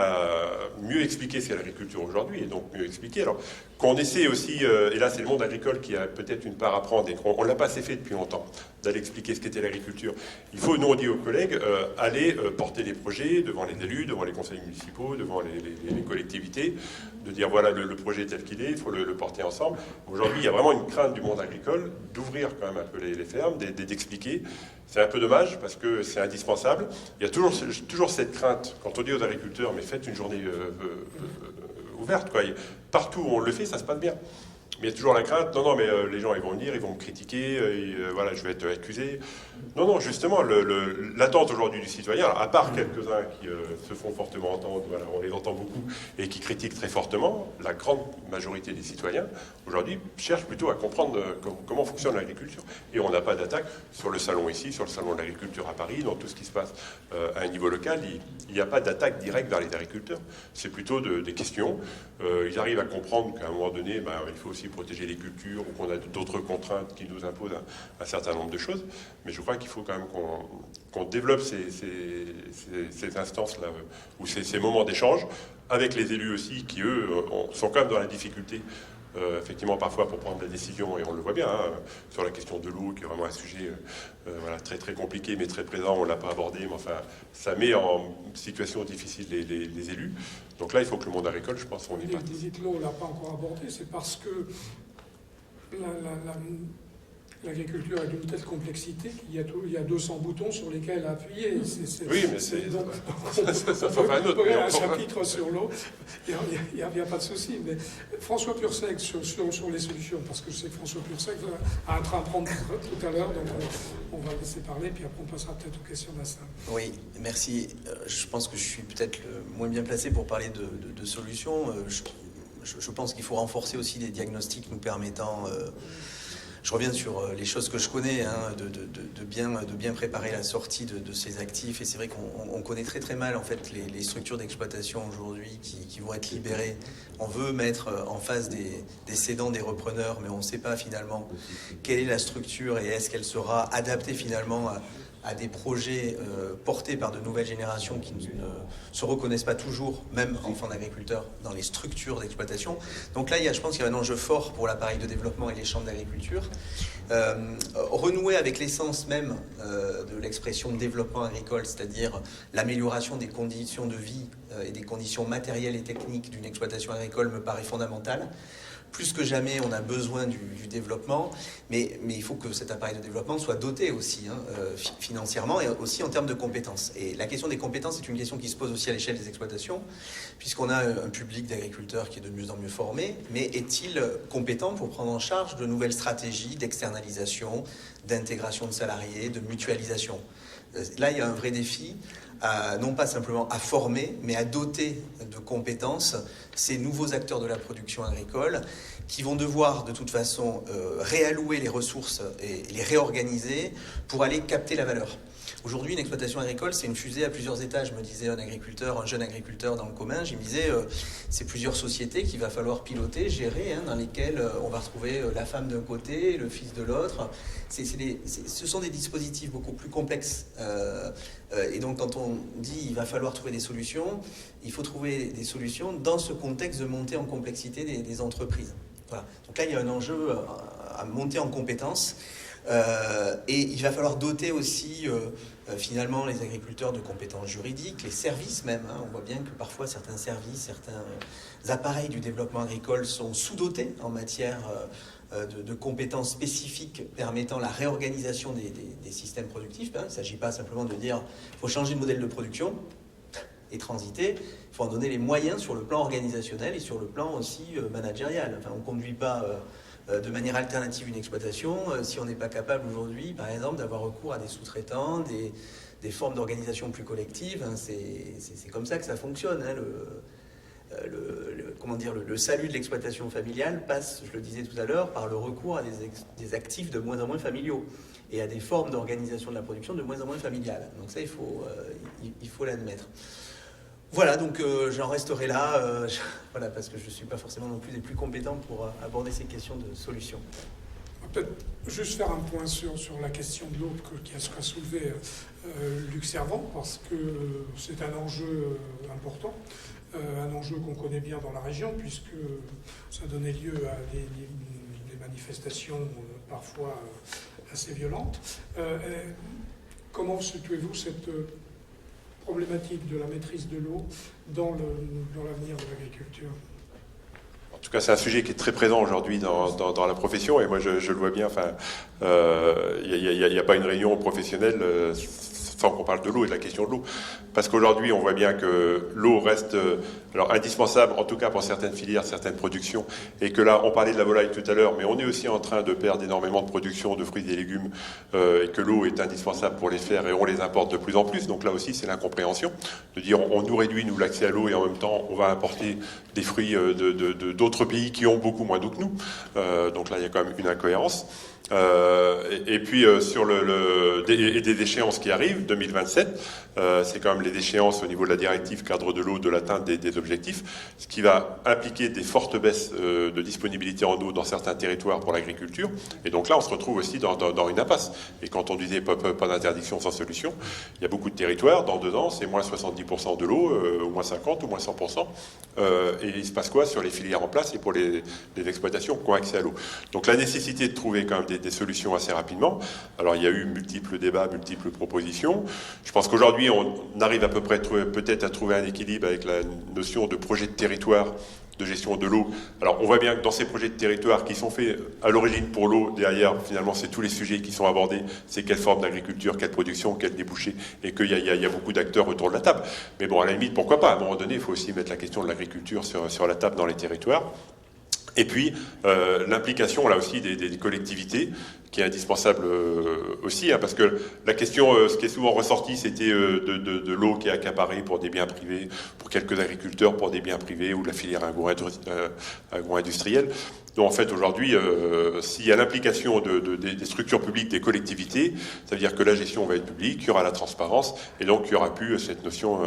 mieux expliquer ce qu'est l'agriculture aujourd'hui, et donc mieux expliquer. Alors, qu'on essaie aussi, et là c'est le monde agricole qui a peut-être une part à prendre, et on ne l'a pas assez fait depuis longtemps, d'aller expliquer ce qu'était l'agriculture. Il faut, nous on dit aux collègues, aller porter les projets devant les élus, devant les conseils municipaux, devant les collectivités, de dire voilà le projet tel qu'il est, il faut le porter ensemble. Aujourd'hui, il y a vraiment une crainte du monde agricole d'ouvrir quand même un peu les fermes, d'expliquer. C'est un peu dommage parce que c'est indispensable. Il y a toujours cette crainte, quand on dit aux agriculteurs, mais faites une journée ouverte, quoi. Partout où on le fait, ça se passe bien. Mais il y a toujours la crainte, non, mais les gens, ils vont venir, ils vont me critiquer, voilà, je vais être accusé. Non, justement, l'attente aujourd'hui du citoyen, à part quelques-uns qui se font fortement entendre, voilà, on les entend beaucoup, et qui critiquent très fortement, la grande majorité des citoyens, aujourd'hui, cherchent plutôt à comprendre comment fonctionne l'agriculture. Et on n'a pas d'attaque sur le salon ici, sur le salon de l'agriculture à Paris, dans tout ce qui se passe à un niveau local, il n'y a pas d'attaque directe vers les agriculteurs. C'est plutôt des questions. Ils arrivent à comprendre qu'à un moment donné, il faut aussi protéger les cultures, ou qu'on a d'autres contraintes qui nous imposent un certain nombre de choses. Mais je crois qu'il faut quand même qu'on développe ces instances-là, ou ces moments d'échange, avec les élus aussi, qui eux sont quand même dans la difficulté, effectivement parfois pour prendre la décision, et on le voit bien, sur la question de l'eau, qui est vraiment un sujet voilà, très très compliqué, mais très présent, on ne l'a pas abordé, mais enfin, ça met en situation difficile les élus. Donc là, il faut que le monde agricole, je pense, on y parte. Dites-le, on ne l'a pas encore abordé, c'est parce que l'agriculture est d'une telle complexité qu'il y a 200 boutons sur lesquels appuyer. Oui, mais c'est... Donc, ça faut faire un autre. Un chapitre sur l'eau, il n'y a pas de souci. Mais François Pursec, sur les solutions, parce que je sais que François Pursec a un train à prendre tout à l'heure, donc on va le laisser parler, puis après on passera peut-être aux questions d'Assam. Oui, merci. Je pense que je suis peut-être le moins bien placé pour parler de solutions. Je pense qu'il faut renforcer aussi les diagnostics nous permettant... je reviens sur les choses que je connais, de bien préparer la sortie de ces actifs. Et c'est vrai qu'on connaît très très mal en fait les structures d'exploitation aujourd'hui qui vont être libérées. On veut mettre en face des cédants, des repreneurs, mais on ne sait pas finalement quelle est la structure et est-ce qu'elle sera adaptée finalement à des projets portés par de nouvelles générations qui ne se reconnaissent pas toujours, même enfants d'agriculteurs, dans les structures d'exploitation. Donc là, je pense qu'il y a un enjeu fort pour l'appareil de développement et les chambres d'agriculture. Renouer avec l'essence même de l'expression développement agricole, c'est-à-dire l'amélioration des conditions de vie et des conditions matérielles et techniques d'une exploitation agricole me paraît fondamental. Plus que jamais, on a besoin du développement, mais il faut que cet appareil de développement soit doté aussi financièrement et aussi en termes de compétences. Et la question des compétences est une question qui se pose aussi à l'échelle des exploitations, puisqu'on a un public d'agriculteurs qui est de mieux en mieux formé, mais est-il compétent pour prendre en charge de nouvelles stratégies d'externalisation, d'intégration de salariés, de mutualisation ? Là, il y a un vrai défi. Non pas simplement à former, mais à doter de compétences ces nouveaux acteurs de la production agricole qui vont devoir de toute façon réallouer les ressources et les réorganiser pour aller capter la valeur. Aujourd'hui, une exploitation agricole, c'est une fusée à plusieurs étages, me disait un jeune agriculteur dans le commun. Je me disais, c'est plusieurs sociétés qu'il va falloir piloter, gérer, dans lesquelles on va retrouver la femme d'un côté, le fils de l'autre. Ce sont des dispositifs beaucoup plus complexes. Et donc, quand on dit il va falloir trouver des solutions, il faut trouver des solutions dans ce contexte de montée en complexité des entreprises. Voilà. Donc là, il y a un enjeu à monter en compétences. Et il va falloir doter aussi finalement les agriculteurs de compétences juridiques, les services même. On voit bien que parfois certains services, certains appareils du développement agricole sont sous-dotés en matière de compétences spécifiques permettant la réorganisation des systèmes productifs. Il ne s'agit pas simplement de dire qu'il faut changer de modèle de production et transiter, il faut en donner les moyens sur le plan organisationnel et sur le plan aussi managérial. Enfin, on ne conduit pas... de manière alternative une exploitation, si on n'est pas capable aujourd'hui, par exemple, d'avoir recours à des sous-traitants, des formes d'organisation plus collectives, c'est comme ça que ça fonctionne. le salut de l'exploitation familiale passe, je le disais tout à l'heure, par le recours à des actifs de moins en moins familiaux et à des formes d'organisation de la production de moins en moins familiales. Donc ça, il faut l'admettre. Voilà, donc j'en resterai là, voilà, parce que je ne suis pas forcément non plus des plus compétents pour aborder ces questions de solutions. Peut-être juste faire un point sur la question de l'eau qui a soulevé Luc Servant, parce que c'est un enjeu important, un enjeu qu'on connaît bien dans la région, puisque ça donnait lieu à des manifestations parfois assez violentes. Comment situez-vous cette problématique de la maîtrise de l'eau dans l'avenir de l'agriculture ? En tout cas, c'est un sujet qui est très présent aujourd'hui dans la profession, et moi je le vois bien. Enfin, il n'y a pas une réunion professionnelle sans qu'on parle de l'eau et de la question de l'eau, parce qu'aujourd'hui on voit bien que l'eau reste indispensable, en tout cas pour certaines filières, certaines productions, et que là on parlait de la volaille tout à l'heure, mais on est aussi en train de perdre énormément de production de fruits et légumes, et que l'eau est indispensable pour les faire, et on les importe de plus en plus. Donc là aussi c'est l'incompréhension de dire on nous réduit nous l'accès à l'eau, et en même temps on va importer des fruits d'autres pays qui ont beaucoup moins d'eau que nous. Donc là il y a quand même une incohérence. Et puis sur des échéances qui arrivent, 2027, c'est quand même les échéances au niveau de la directive cadre de l'eau, de l'atteinte des objectifs, ce qui va impliquer des fortes baisses de disponibilité en eau dans certains territoires pour l'agriculture. Et donc là on se retrouve aussi dans une impasse. Et quand on disait pas d'interdiction sans solution, il y a beaucoup de territoires, dans 2 ans c'est moins 70% de l'eau, ou moins 50 ou moins 100%. Et il se passe quoi sur les filières en place et pour les exploitations qui ont accès à l'eau. Donc la nécessité de trouver quand même des solutions assez rapidement. Alors il y a eu multiples débats, multiples propositions. Je pense qu'aujourd'hui on arrive à peu près peut-être à trouver un équilibre avec la notion de projet de territoire de gestion de l'eau. Alors on voit bien que dans ces projets de territoire qui sont faits à l'origine pour l'eau, derrière finalement c'est tous les sujets qui sont abordés, c'est quelle forme d'agriculture, quelle production, quel débouché, et qu'il y a beaucoup d'acteurs autour de la table. Mais bon, à la limite, pourquoi pas, à un moment donné, il faut aussi mettre la question de l'agriculture sur la table dans les territoires. Et puis l'implication là aussi des collectivités, qui est indispensable aussi, hein, parce que la question, ce qui est souvent ressorti, c'était de l'eau qui est accaparée pour des biens privés, pour quelques agriculteurs pour des biens privés, ou de la filière agro-industrielle. Donc en fait aujourd'hui, s'il y a l'implication des structures publiques, des collectivités, ça veut dire que la gestion va être publique, il y aura la transparence, et donc il n'y aura plus cette notion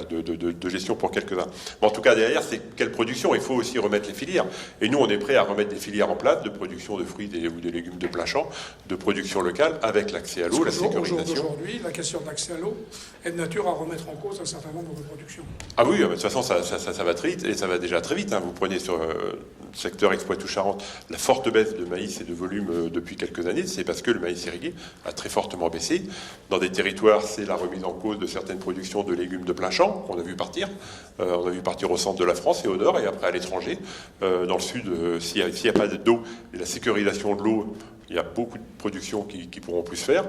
de gestion pour quelques-uns. Mais en tout cas derrière, c'est quelle production. Il faut aussi remettre les filières. Et nous on est prêts à remettre des filières en place de production de fruits ou de légumes de plein champ, de production locale, avec l'accès à l'eau, la sécurisation. Aujourd'hui, la question de l'accès à l'eau est de nature à remettre en cause un certain nombre de productions. Ah oui, de toute façon ça va très vite, et ça va déjà très vite. Hein. Vous prenez sur le secteur Expoitou-Charentes la forte baisse de maïs et de volume depuis quelques années, c'est parce que le maïs irrigué a très fortement baissé. Dans des territoires, c'est la remise en cause de certaines productions de légumes de plein champ qu'on a vu partir. On a vu partir au centre de la France et au nord, et après à l'étranger. Dans le sud, s'il n'y a pas d'eau, et la sécurisation de l'eau, il y a beaucoup de productions qui pourront plus faire.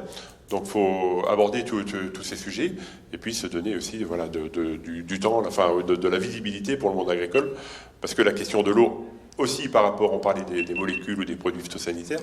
Donc il faut aborder tous ces sujets, et puis se donner aussi du temps, enfin de la visibilité pour le monde agricole, parce que la question de l'eau, aussi par rapport, on parlait des molécules ou des produits phytosanitaires,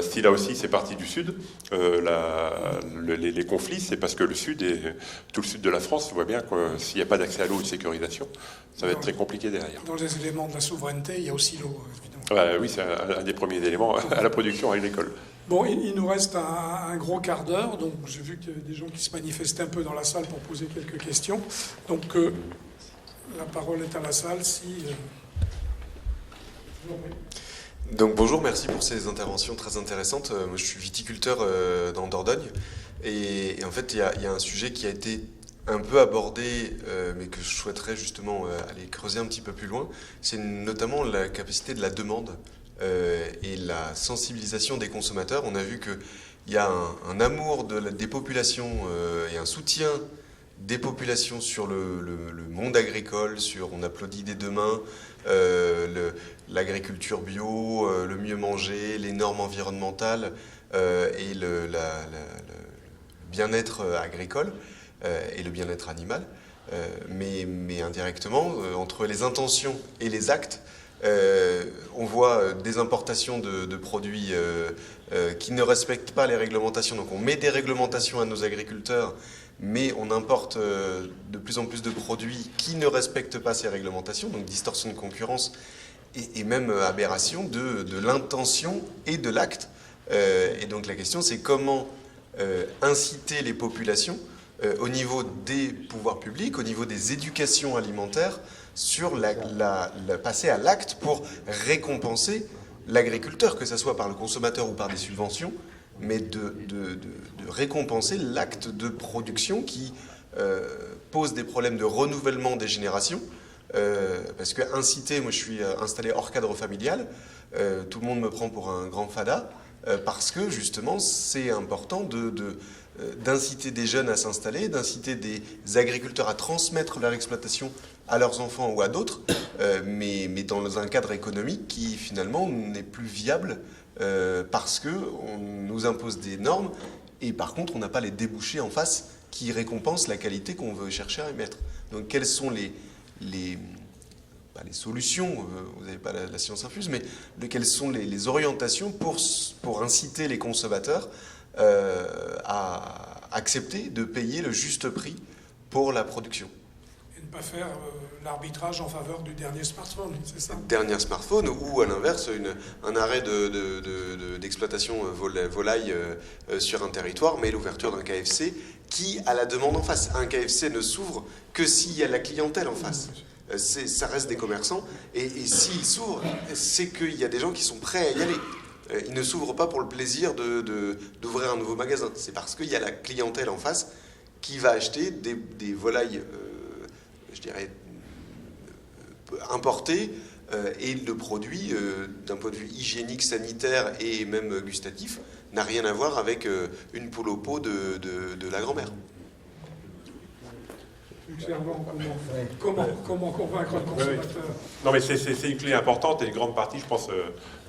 si là aussi c'est parti du sud, les conflits, c'est parce que tout le sud de la France, on voit bien que s'il n'y a pas d'accès à l'eau et de sécurisation, ça va être très compliqué derrière. Dans les éléments de la souveraineté, il y a aussi l'eau, évidemment. Oui, c'est un des premiers éléments à la production agricole. Bon, il nous reste un gros quart d'heure, donc j'ai vu qu'il y avait des gens qui se manifestaient un peu dans la salle pour poser quelques questions. Donc la parole est à la salle si... Donc bonjour, merci pour ces interventions très intéressantes. Moi je suis viticulteur dans Dordogne, et en fait il y a un sujet qui a été un peu abordé, mais que je souhaiterais justement aller creuser un petit peu plus loin, c'est notamment la capacité de la demande et la sensibilisation des consommateurs. On a vu qu'il y a un amour des populations et un soutien des populations sur le monde agricole, on applaudit des deux mains, l'agriculture bio, le mieux manger, les normes environnementales et le bien-être agricole et le bien-être animal. Mais indirectement, entre les intentions et les actes, on voit des importations de produits qui ne respectent pas les réglementations. Donc on met des réglementations à nos agriculteurs, mais on importe de plus en plus de produits qui ne respectent pas ces réglementations, donc distorsion de concurrence et même aberration de l'intention et de l'acte. Et donc la question, c'est comment inciter les populations au niveau des pouvoirs publics, au niveau des éducations alimentaires, sur passer à l'acte pour récompenser l'agriculteur, que ce soit par le consommateur ou par des subventions, mais de récompenser l'acte de production qui pose des problèmes de renouvellement des générations. Parce que inciter, moi je suis installé hors cadre familial, tout le monde me prend pour un grand fada, parce que justement c'est important d'inciter des jeunes à s'installer, d'inciter des agriculteurs à transmettre leur exploitation à leurs enfants ou à d'autres, mais dans un cadre économique qui finalement n'est plus viable parce qu'on nous impose des normes et par contre on n'a pas les débouchés en face qui récompensent la qualité qu'on veut chercher à émettre. Donc quelles sont les solutions, vous n'avez pas la science infuse, mais quelles sont les orientations pour inciter les consommateurs à accepter de payer le juste prix pour la production. Et ne pas faire l'arbitrage en faveur du dernier smartphone, c'est ça? Dernier smartphone, ou à l'inverse, un arrêt d'exploitation volaille sur un territoire, mais l'ouverture d'un KFC qui a la demande en face. Un KFC ne s'ouvre que s'il y a la clientèle en face. Ça reste des commerçants, et s'ils s'ouvrent, c'est qu'il y a des gens qui sont prêts à y aller. Ils ne s'ouvrent pas pour le plaisir d'ouvrir un nouveau magasin. C'est parce qu'il y a la clientèle en face qui va acheter des volailles, je dirais, importées, et le produit, d'un point de vue hygiénique, sanitaire et même gustatif, n'a rien à voir avec une poule au pot de la grand-mère. Comment convaincre le consommateur? Non, mais c'est une clé importante et une grande partie, je pense,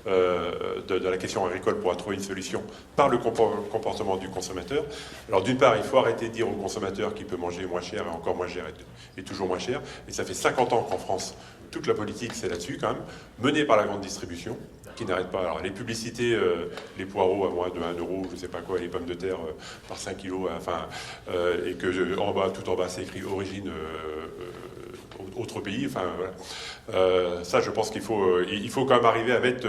de la question agricole pourra trouver une solution par le comportement du consommateur. Alors d'une part, il faut arrêter de dire au consommateur qu'il peut manger moins cher et encore moins cher et toujours moins cher. Et ça fait 50 ans qu'en France, toute la politique, c'est là-dessus quand même, menée par la grande distribution, qui n'arrête pas. Alors les publicités, les poireaux à moins de 1 euro, je sais pas quoi, et les pommes de terre par 5 kilos, et que tout en bas c'est écrit origine autre pays, voilà. Ça je pense qu'il faut quand même arriver à mettre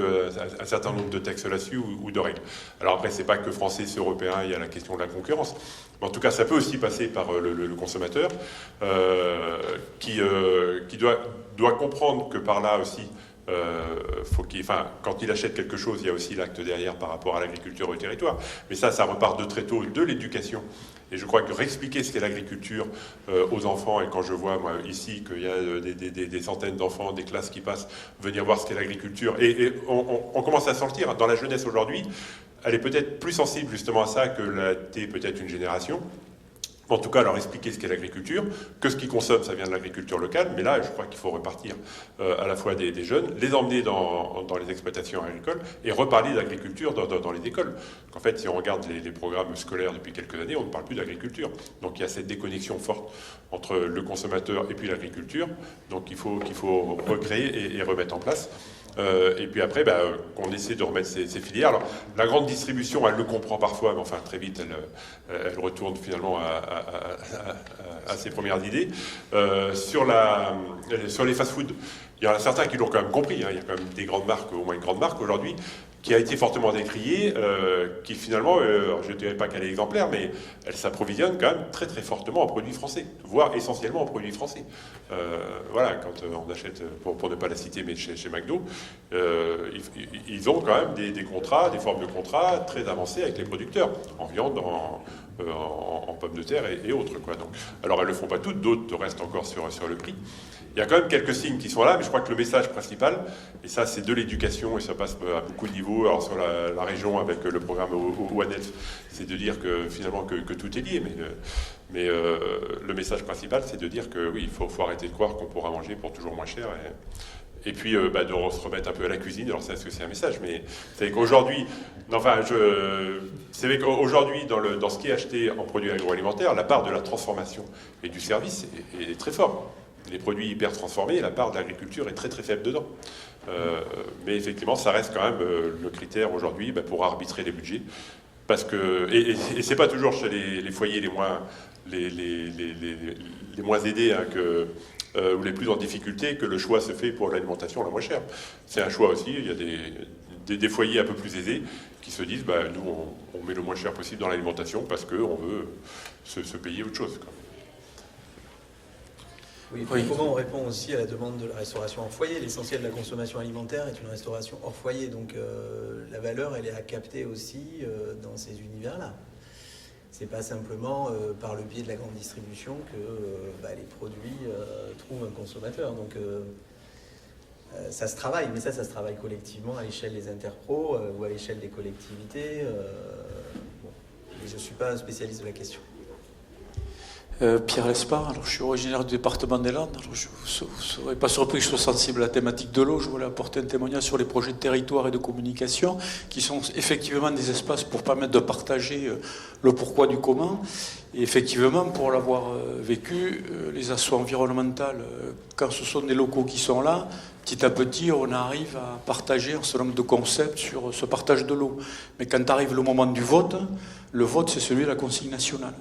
un certain nombre de textes là-dessus ou de règles. Alors après c'est pas que français, c'est européen, il y a la question de la concurrence, mais en tout cas ça peut aussi passer par le consommateur qui doit comprendre que par là aussi quand il achète quelque chose, il y a aussi l'acte derrière par rapport à l'agriculture au territoire. Mais ça repart de très tôt de l'éducation. Et je crois que réexpliquer ce qu'est l'agriculture aux enfants, et quand je vois moi ici qu'il y a des centaines d'enfants, des classes qui passent venir voir ce qu'est l'agriculture, et on commence à sortir dans la jeunesse aujourd'hui, elle est peut-être plus sensible justement à ça que l'a été peut-être une génération. En tout cas, leur expliquer ce qu'est l'agriculture, que ce qu'ils consomment, ça vient de l'agriculture locale, mais là, je crois qu'il faut repartir à la fois des jeunes, les emmener dans les exploitations agricoles et reparler d'agriculture dans les écoles. En fait, si on regarde les programmes scolaires depuis quelques années, on ne parle plus d'agriculture. Donc il y a cette déconnexion forte entre le consommateur et puis l'agriculture, donc il faut recréer et remettre en place. Et puis après, qu'on essaie de remettre ces filières. Alors, la grande distribution, elle le comprend parfois, mais enfin très vite, elle retourne finalement à ses premières idées. Sur les fast-foods, il y en a certains qui l'ont quand même compris. Il y a quand même des grandes marques, au moins une grande marque aujourd'hui, qui a été fortement décriée, qui finalement, je ne dirais pas qu'elle est exemplaire, mais elle s'approvisionne quand même très très fortement en produits français, voire essentiellement en produits français. Voilà, quand on achète, pour ne pas la citer, mais chez McDo, ils ont quand même des contrats, des formes de contrats très avancées avec les producteurs, en viande, en pommes de terre et autres, quoi. Donc, alors elles ne le font pas toutes, d'autres restent encore sur le prix. Il y a quand même quelques signes qui sont là, mais je crois que le message principal, et ça c'est de l'éducation, et ça passe à beaucoup de niveaux, alors sur la région avec le programme One Health, c'est de dire que finalement que tout est lié, mais le message principal c'est de dire que oui, il faut arrêter de croire qu'on pourra manger pour toujours moins cher, et puis de se remettre un peu à la cuisine. Alors ça, est-ce que c'est un message, mais c'est qu'aujourd'hui, c'est vrai qu'aujourd'hui dans ce qui est acheté en produits agroalimentaires, la part de la transformation et du service est très forte. Les produits hyper transformés, la part de l'agriculture est très très faible dedans. Mais effectivement, ça reste quand même le critère aujourd'hui pour arbitrer les budgets. Parce que, et c'est pas toujours chez les foyers les moins aidés hein, ou les plus en difficulté que le choix se fait pour l'alimentation la moins chère. C'est un choix aussi. Il y a des foyers un peu plus aisés qui se disent nous on met le moins cher possible dans l'alimentation parce qu'on veut se payer autre chose, quoi. Oui. Comment on répond aussi à la demande de la restauration hors foyer? L'essentiel de la consommation alimentaire est une restauration hors foyer, donc la valeur elle est à capter aussi dans ces univers-là. C'est pas simplement par le biais de la grande distribution que les produits trouvent un consommateur. Donc ça se travaille, mais ça se travaille collectivement à l'échelle des interpros ou à l'échelle des collectivités. Mais je ne suis pas un spécialiste de la question. Pierre Lespard, alors je suis originaire du département des Landes. Alors vous ne serez pas surpris que je sois sensible à la thématique de l'eau. Je voulais apporter un témoignage sur les projets de territoire et de communication qui sont effectivement des espaces pour permettre de partager le pourquoi du comment. Et effectivement, pour l'avoir vécu, les assos environnementales, quand ce sont des locaux qui sont là, petit à petit, on arrive à partager un certain nombre de concepts sur ce partage de l'eau. Mais quand arrive le moment du vote, le vote, c'est celui de la consigne nationale.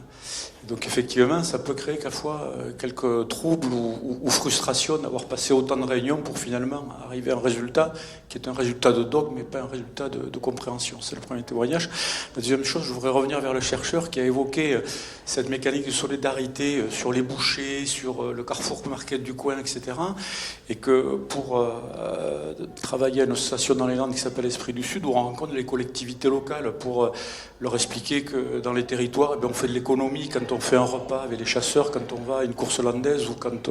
Donc effectivement, ça peut créer quelquefois quelques troubles ou frustrations d'avoir passé autant de réunions pour finalement arriver à un résultat qui est un résultat de dogme, mais pas un résultat de compréhension. C'est le premier témoignage. La deuxième chose, je voudrais revenir vers le chercheur qui a évoqué cette mécanique de solidarité sur les bouchers, sur le Carrefour Market du coin, etc. Et que pour travailler à une association dans les Landes qui s'appelle Esprit du Sud, où on rencontre les collectivités locales pour leur expliquer que dans les territoires, on fait de l'économie quand on fait un repas avec les chasseurs, quand on va à une course landaise ou quand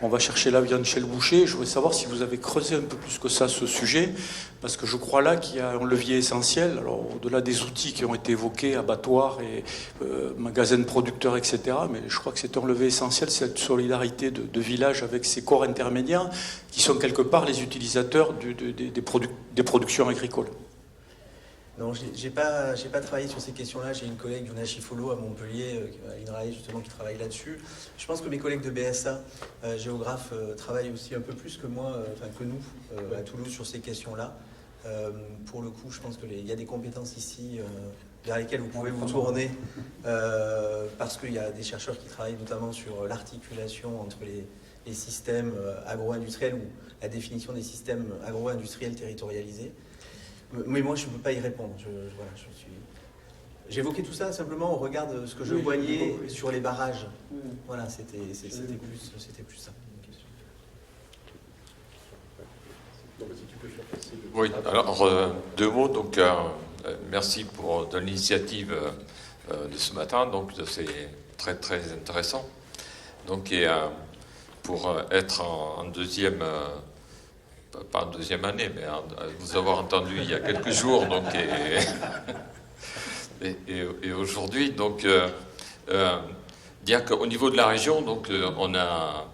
on va chercher la viande chez le boucher. Je voudrais savoir si vous avez creusé un peu plus que ça ce sujet, parce que je crois là qu'il y a un levier essentiel. Alors au-delà des outils qui ont été évoqués, abattoirs et magasins de producteurs, etc., mais je crois que c'est un levier essentiel, cette solidarité de village avec ces corps intermédiaires qui sont quelque part les utilisateurs des productions agricoles. Non, j'ai pas travaillé sur ces questions-là. J'ai une collègue, Yuna Chifolo, à Montpellier, à l'INRAE, justement, qui travaille là-dessus. Je pense que mes collègues de BSA, géographes, travaillent aussi un peu plus que moi, que nous, à Toulouse, sur ces questions-là. Pour le coup, je pense qu'il y a des compétences ici vers lesquelles vous pouvez vous tourner, parce qu'il y a des chercheurs qui travaillent notamment sur l'articulation entre les systèmes agro-industriels ou la définition des systèmes agro-industriels territorialisés. Mais moi, je ne peux pas y répondre. J'évoquais tout ça simplement au regard de ce que je voyais sur les barrages. Voilà, c'était plus ça. Oui, alors deux mots. Donc, merci de l'initiative de ce matin. Donc, c'est très très intéressant. Donc, et pour être en deuxième. Pas en deuxième année, mais vous avoir entendu il y a quelques jours, donc, et aujourd'hui, donc, dire qu'au niveau de la région, donc, on a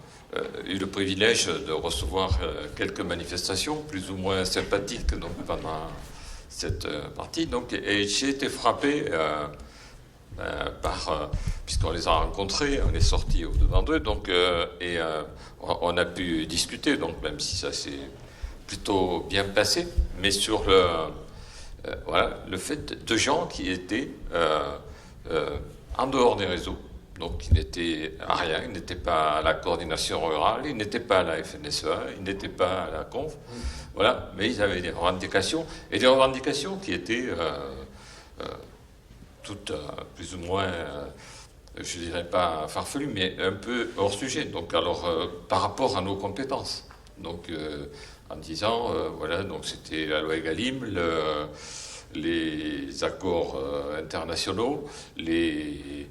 eu le privilège de recevoir quelques manifestations plus ou moins sympathiques donc, pendant cette partie, donc, et j'ai été frappé puisqu'on les a rencontrés, on est sortis au-devant d'eux, donc, et on a pu discuter, donc, même si ça s'est plutôt bien passé, mais sur le fait de gens qui étaient en dehors des réseaux. Donc, ils n'étaient à rien, ils n'étaient pas à la coordination rurale, ils n'étaient pas à la FNSEA, ils n'étaient pas à la Conf. Voilà, mais ils avaient des revendications, et des revendications qui étaient toutes plus ou moins, je dirais pas farfelues, mais un peu hors sujet. Donc, alors, par rapport à nos compétences. Donc, en disant, voilà, donc c'était la loi Egalim, les accords internationaux, les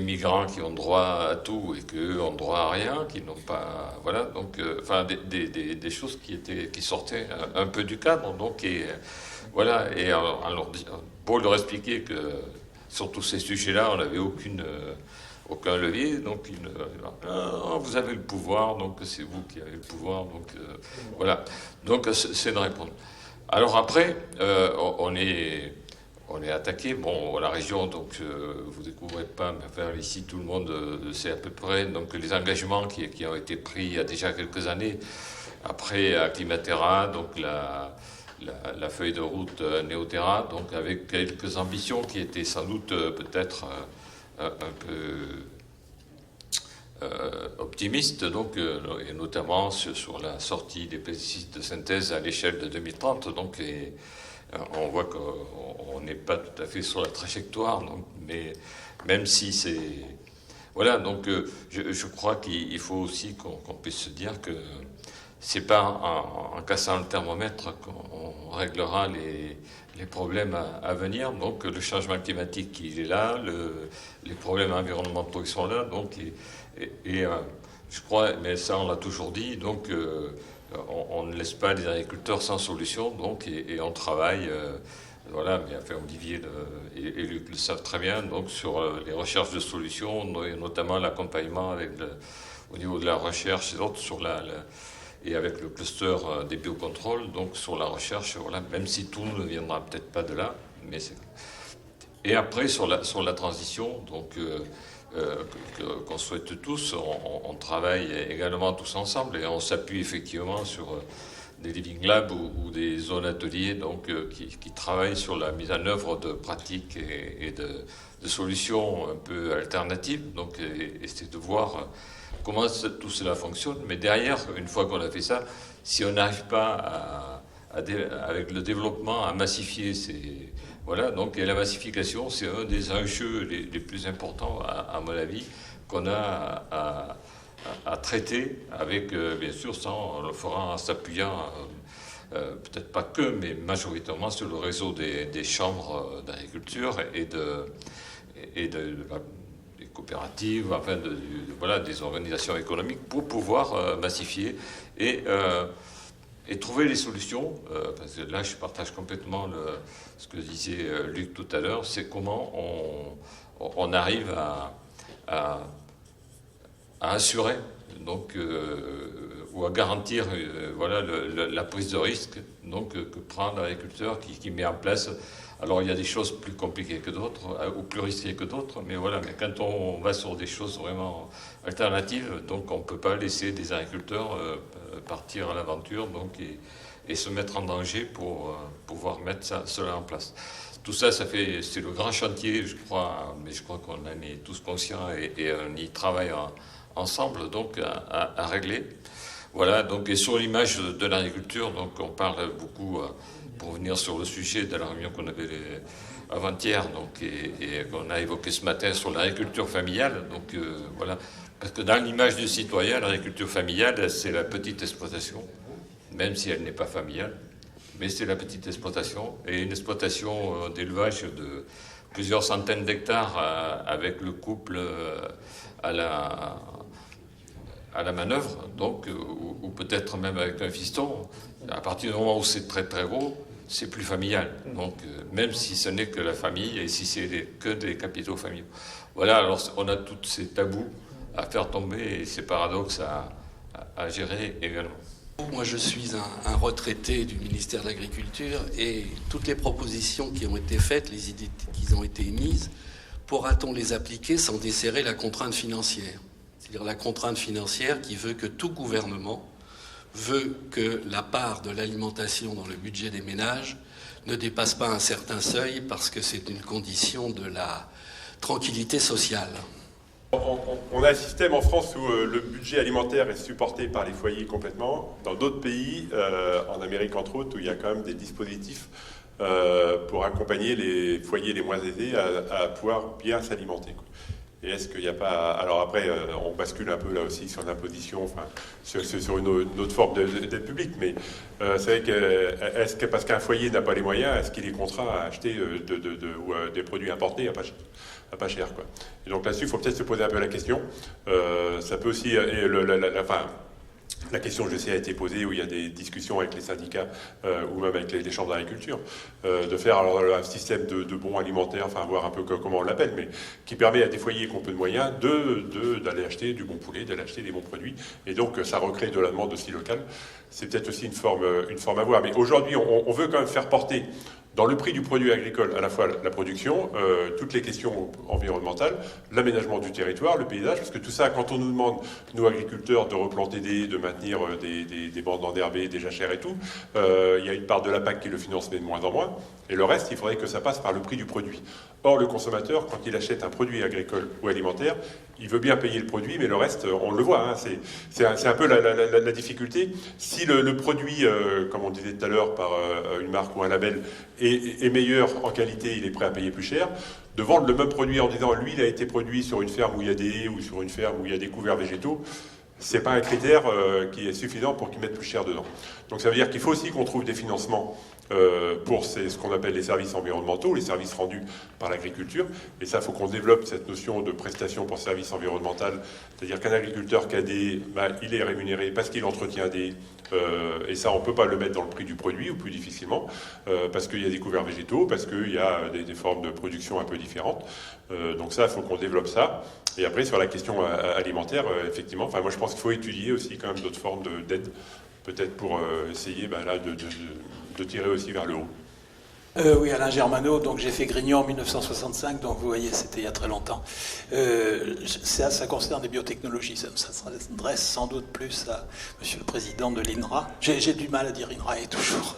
migrants qui ont droit à tout et qu'eux ont droit à rien, qui n'ont pas, voilà, donc, enfin, des choses qui sortaient un peu du cadre, donc, et voilà, et pour leur expliquer que sur tous ces sujets-là, on n'avait aucun levier, donc vous avez le pouvoir, donc c'est vous qui avez le pouvoir, donc voilà. Donc c'est de répondre. Alors après, on est attaqué. Bon, la région, donc vous découvrez pas, mais enfin, ici tout le monde sait à peu près. Donc les engagements qui ont été pris il y a déjà quelques années après Climatera, donc la feuille de route Néoterra, donc avec quelques ambitions qui étaient sans doute peut-être un peu optimistes, donc, et notamment sur la sortie des pesticides de synthèse à l'échelle de 2030. Donc, on voit qu'on n'est pas tout à fait sur la trajectoire, donc, mais même si c'est... Voilà, donc je crois qu'il faut aussi qu'on puisse se dire que c'est pas en cassant le thermomètre qu'on réglera les problèmes à venir. Donc le changement climatique, il est là, les problèmes environnementaux, ils sont là. Donc, je crois, mais ça on l'a toujours dit, donc on ne laisse pas les agriculteurs sans solution, donc, et on travaille... voilà, mais enfin, Olivier et Luc le savent très bien, donc sur les recherches de solutions, et notamment l'accompagnement au niveau de la recherche et d'autres sur et avec le cluster des biocontrôles, donc sur la recherche, voilà, même si tout ne viendra peut-être pas de là, mais c'est... Et après sur la transition, donc qu'on souhaite tous, on travaille également tous ensemble et on s'appuie effectivement sur des living labs ou des zones ateliers, donc qui travaillent sur la mise en œuvre de pratiques et de solutions un peu alternatives. Donc, et c'est de voir comment tout cela fonctionne. Mais derrière, une fois qu'on a fait ça, si on n'arrive pas avec le développement à massifier voilà, donc, et la massification, c'est un des enjeux les plus importants, à mon avis, qu'on a à traiter avec, bien sûr, ça, on le fera en s'appuyant, peut-être pas que, mais majoritairement sur le réseau des chambres d'agriculture et des coopératives, enfin, voilà, des organisations économiques pour pouvoir massifier et trouver les solutions, parce que là, je partage complètement ce que disait Luc tout à l'heure, c'est comment on arrive à assurer, donc, ou à garantir voilà, la prise de risque donc, que prend l'agriculteur qui met en place. Alors il y a des choses plus compliquées que d'autres, ou plus risquées que d'autres, mais voilà, mais quand on va sur des choses vraiment alternatives, donc on ne peut pas laisser des agriculteurs partir à l'aventure donc, et se mettre en danger pour pouvoir mettre cela en place. Tout ça, c'est le grand chantier, je crois, mais je crois qu'on en est tous conscients et on y travaille ensemble donc à régler. Voilà, donc et sur l'image de l'agriculture, donc on parle beaucoup pour venir sur le sujet de la réunion qu'on avait avant-hier, donc et qu'on a évoqué ce matin sur l'agriculture familiale. Donc voilà, parce que dans l'image du citoyen, l'agriculture familiale, c'est la petite exploitation, même si elle n'est pas familiale, mais c'est la petite exploitation et une exploitation d'élevage de plusieurs centaines d'hectares avec le couple à la manœuvre, donc, ou peut-être même avec un fiston. À partir du moment où c'est très très gros, c'est plus familial. Donc, même si ce n'est que la famille et si c'est que des capitaux familiaux. Voilà, alors on a tous ces tabous à faire tomber et ces paradoxes à gérer également. Moi, je suis un retraité du ministère de l'Agriculture et toutes les propositions qui ont été faites, les idées qui ont été émises, pourra-t-on les appliquer sans desserrer la contrainte financière ? C'est-à-dire la contrainte financière qui veut que tout gouvernement veut que la part de l'alimentation dans le budget des ménages ne dépasse pas un certain seuil parce que c'est une condition de la tranquillité sociale. On a un système en France où le budget alimentaire est supporté par les foyers complètement. Dans d'autres pays, en Amérique entre autres, où il y a quand même des dispositifs pour accompagner les foyers les moins aisés à pouvoir bien s'alimenter. Et est-ce qu'il n'y a pas... Alors après, on bascule un peu là aussi sur l'imposition, enfin, sur une autre forme d'aide publique, mais c'est vrai que, est-ce que parce qu'un foyer n'a pas les moyens, est-ce qu'il est contraint à acheter des produits importés à pas cher, quoi. Et donc là-dessus, il faut peut-être se poser un peu la question. Ça peut aussi... La question, je sais, a été posée où il y a des discussions avec les syndicats ou même avec les chambres d'agriculture, de faire alors un système de bons alimentaires, enfin voir un peu comment on l'appelle, mais qui permet à des foyers qui ont peu de moyens d'aller acheter du bon poulet, d'aller acheter des bons produits, et donc ça recrée de la demande aussi locale. C'est peut-être aussi une forme à voir. Mais aujourd'hui, on veut quand même faire porter dans le prix du produit agricole, à la fois la production, toutes les questions environnementales, l'aménagement du territoire, le paysage, parce que tout ça, quand on nous demande, nous agriculteurs, de replanter des haies, de maintenir des bandes enherbées, des jachères et tout, il y a une part de la PAC qui le finance, mais de moins en moins, et le reste, il faudrait que ça passe par le prix du produit. Or, le consommateur, quand il achète un produit agricole ou alimentaire, il veut bien payer le produit, mais le reste, on le voit, hein, c'est un peu la difficulté. Si le produit, comme on disait tout à l'heure, par une marque ou un label, est meilleur en qualité, il est prêt à payer plus cher. De vendre le même produit en disant, lui, il a été produit sur une ferme où il y a des haies ou sur une ferme où il y a des couverts végétaux, c'est pas un critère qui est suffisant pour qu'ils mettent plus cher dedans. Donc ça veut dire qu'il faut aussi qu'on trouve des financements pour ce qu'on appelle les services environnementaux, les services rendus par l'agriculture. Et ça, il faut qu'on développe cette notion de prestation pour service environnemental. C'est-à-dire qu'un agriculteur qui a des... il est rémunéré parce qu'il entretient des... et ça, on ne peut pas le mettre dans le prix du produit, ou plus difficilement, parce qu'il y a des couverts végétaux, parce qu'il y a des formes de production un peu différentes. Donc ça, il faut qu'on développe ça. Et après, sur la question alimentaire, effectivement, moi je pense qu'il faut étudier aussi quand même d'autres formes d'aide, peut-être pour essayer là, de tirer aussi vers le haut. Oui, Alain Germano, donc j'ai fait Grignon en 1965, donc vous voyez, c'était il y a très longtemps. Ça concerne les biotechnologies, ça s'adresse sans doute plus à Monsieur le Président de l'INRA. J'ai du mal à dire INRA et toujours.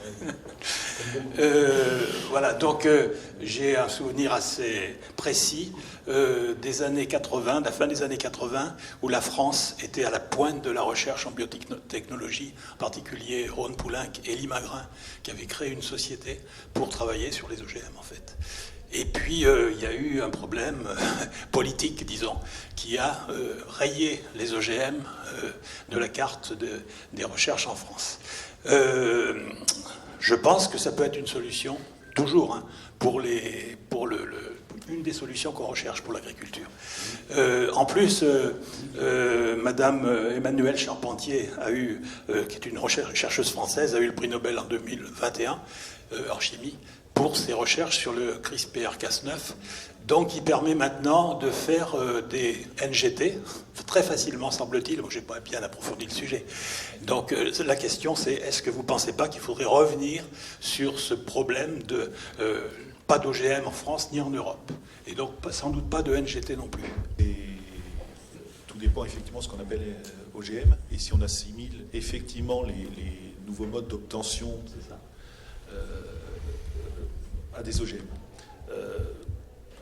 Voilà, donc j'ai un souvenir assez précis des années 80, de la fin des années 80, où la France était à la pointe de la recherche en biotechnologie, en particulier Rhône Poulenc et Lee Magrin, qui avaient créé une société pour travailler sur les OGM, en fait. Et puis, il y a eu un problème politique, disons, qui a rayé les OGM de la carte des recherches en France. Je pense que ça peut être une solution, toujours, hein, pour une des solutions qu'on recherche pour l'agriculture. En plus, Madame Emmanuelle Charpentier qui est une chercheuse française, a eu le prix Nobel en 2021 en chimie pour ses recherches sur le CRISPR-Cas9, donc qui permet maintenant de faire des NGT très facilement, semble-t-il. Moi, je n'ai pas bien approfondi le sujet. Donc la question, c'est est-ce que vous ne pensez pas qu'il faudrait revenir sur ce problème de pas d'OGM en France ni en Europe, et donc sans doute pas de NGT non plus. Et tout dépend effectivement de ce qu'on appelle OGM, et si on assimile effectivement les nouveaux modes d'obtention à des OGM.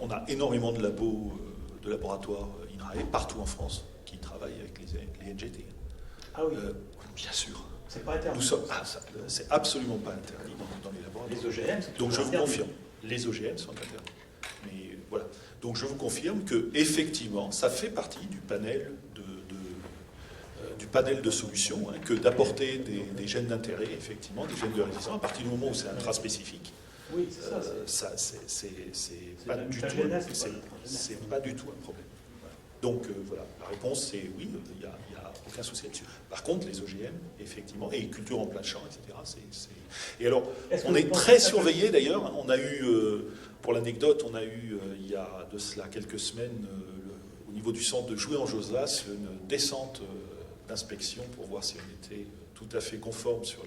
On a énormément de laboratoires INRAE partout en France qui travaillent avec les NGT. Ah oui. Bien sûr. C'est pas interdit. C'est absolument pas interdit dans les laboratoires. Les OGM, c'est donc je vous confirme, les OGM sont interdits. Mais voilà. Donc je vous confirme que effectivement, ça fait partie du panel de solutions, hein, que d'apporter des gènes d'intérêt, effectivement, des gènes de résistance, à partir du moment où c'est intraspécifique. Oui, c'est ça. C'est pas du tout un problème. Donc voilà, la réponse c'est oui, il n'y a aucun souci là-dessus. Par contre, les OGM, effectivement, et culture en plein champ, etc. Et alors, on est très surveillé d'ailleurs. On a eu, pour l'anecdote, on a eu il y a de cela quelques semaines, au niveau du centre de Joué en Josas, une descente d'inspection pour voir si on était tout à fait conforme sur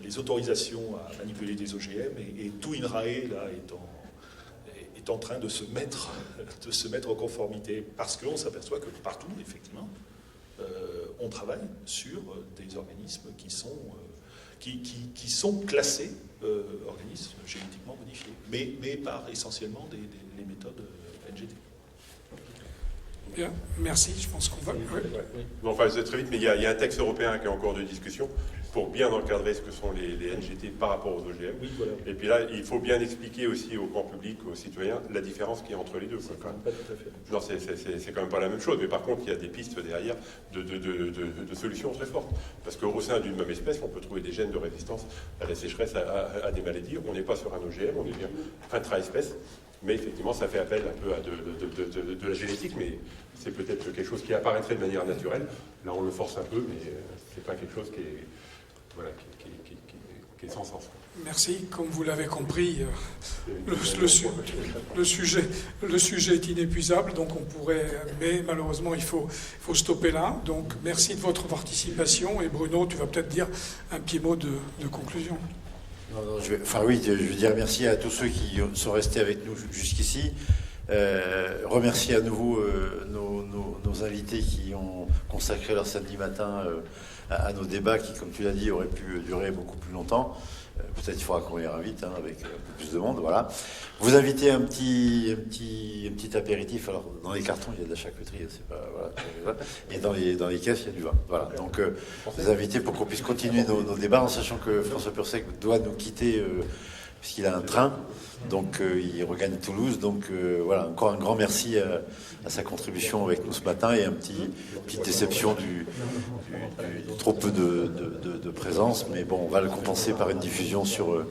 les autorisations à manipuler des OGM, et tout INRAE là est en train de se mettre en conformité, parce qu'on s'aperçoit que partout, effectivement, on travaille sur des organismes qui sont classés organismes génétiquement modifiés, mais par essentiellement les méthodes NGT. Bien, merci, je pense qu'on va... Oui. Bon, enfin, c'est très vite, mais il y a un texte européen qui est en cours de discussion pour bien encadrer ce que sont les NGT par rapport aux OGM. Oui, voilà. Et puis là, il faut bien expliquer aussi au grand public, aux citoyens, la différence qu'il y a entre les deux. C'est quand même pas tout à fait. Non, c'est quand même pas la même chose, mais par contre, il y a des pistes derrière de solutions très fortes. Parce qu'au sein d'une même espèce, on peut trouver des gènes de résistance à la sécheresse, à des maladies. On n'est pas sur un OGM, on est bien intra-espèce. Mais effectivement, ça fait appel un peu à de la génétique, mais c'est peut-être quelque chose qui apparaîtrait de manière naturelle. Là, on le force un peu, mais c'est pas quelque chose qui est sans sens. Merci. Comme vous l'avez compris, le sujet est inépuisable, donc on pourrait, mais malheureusement, il faut stopper là. Donc, merci de votre participation. Et Bruno, tu vas peut-être dire un petit mot de conclusion. Je veux dire merci à tous ceux qui sont restés avec nous jusqu'ici. Remercier à nouveau nos invités qui ont consacré leur samedi matin à nos débats qui, comme tu l'as dit, auraient pu durer beaucoup plus longtemps. Peut-être il faudra qu'on les réinvite avec un peu plus de monde. Voilà. Vous invitez un petit apéritif. Alors dans les cartons il y a de la charcuterie, c'est pas voilà. Et dans les caisses il y a du vin. Voilà. Donc vous invitez pour qu'on puisse continuer nos débats en sachant que François Pursec doit nous quitter puisqu'il a un train. Donc il regagne Toulouse. Donc voilà, encore un grand merci à sa contribution avec nous ce matin et petite déception du trop peu de présence. Mais bon, on va le compenser par une diffusion sur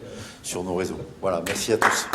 nos réseaux. Voilà, merci à tous.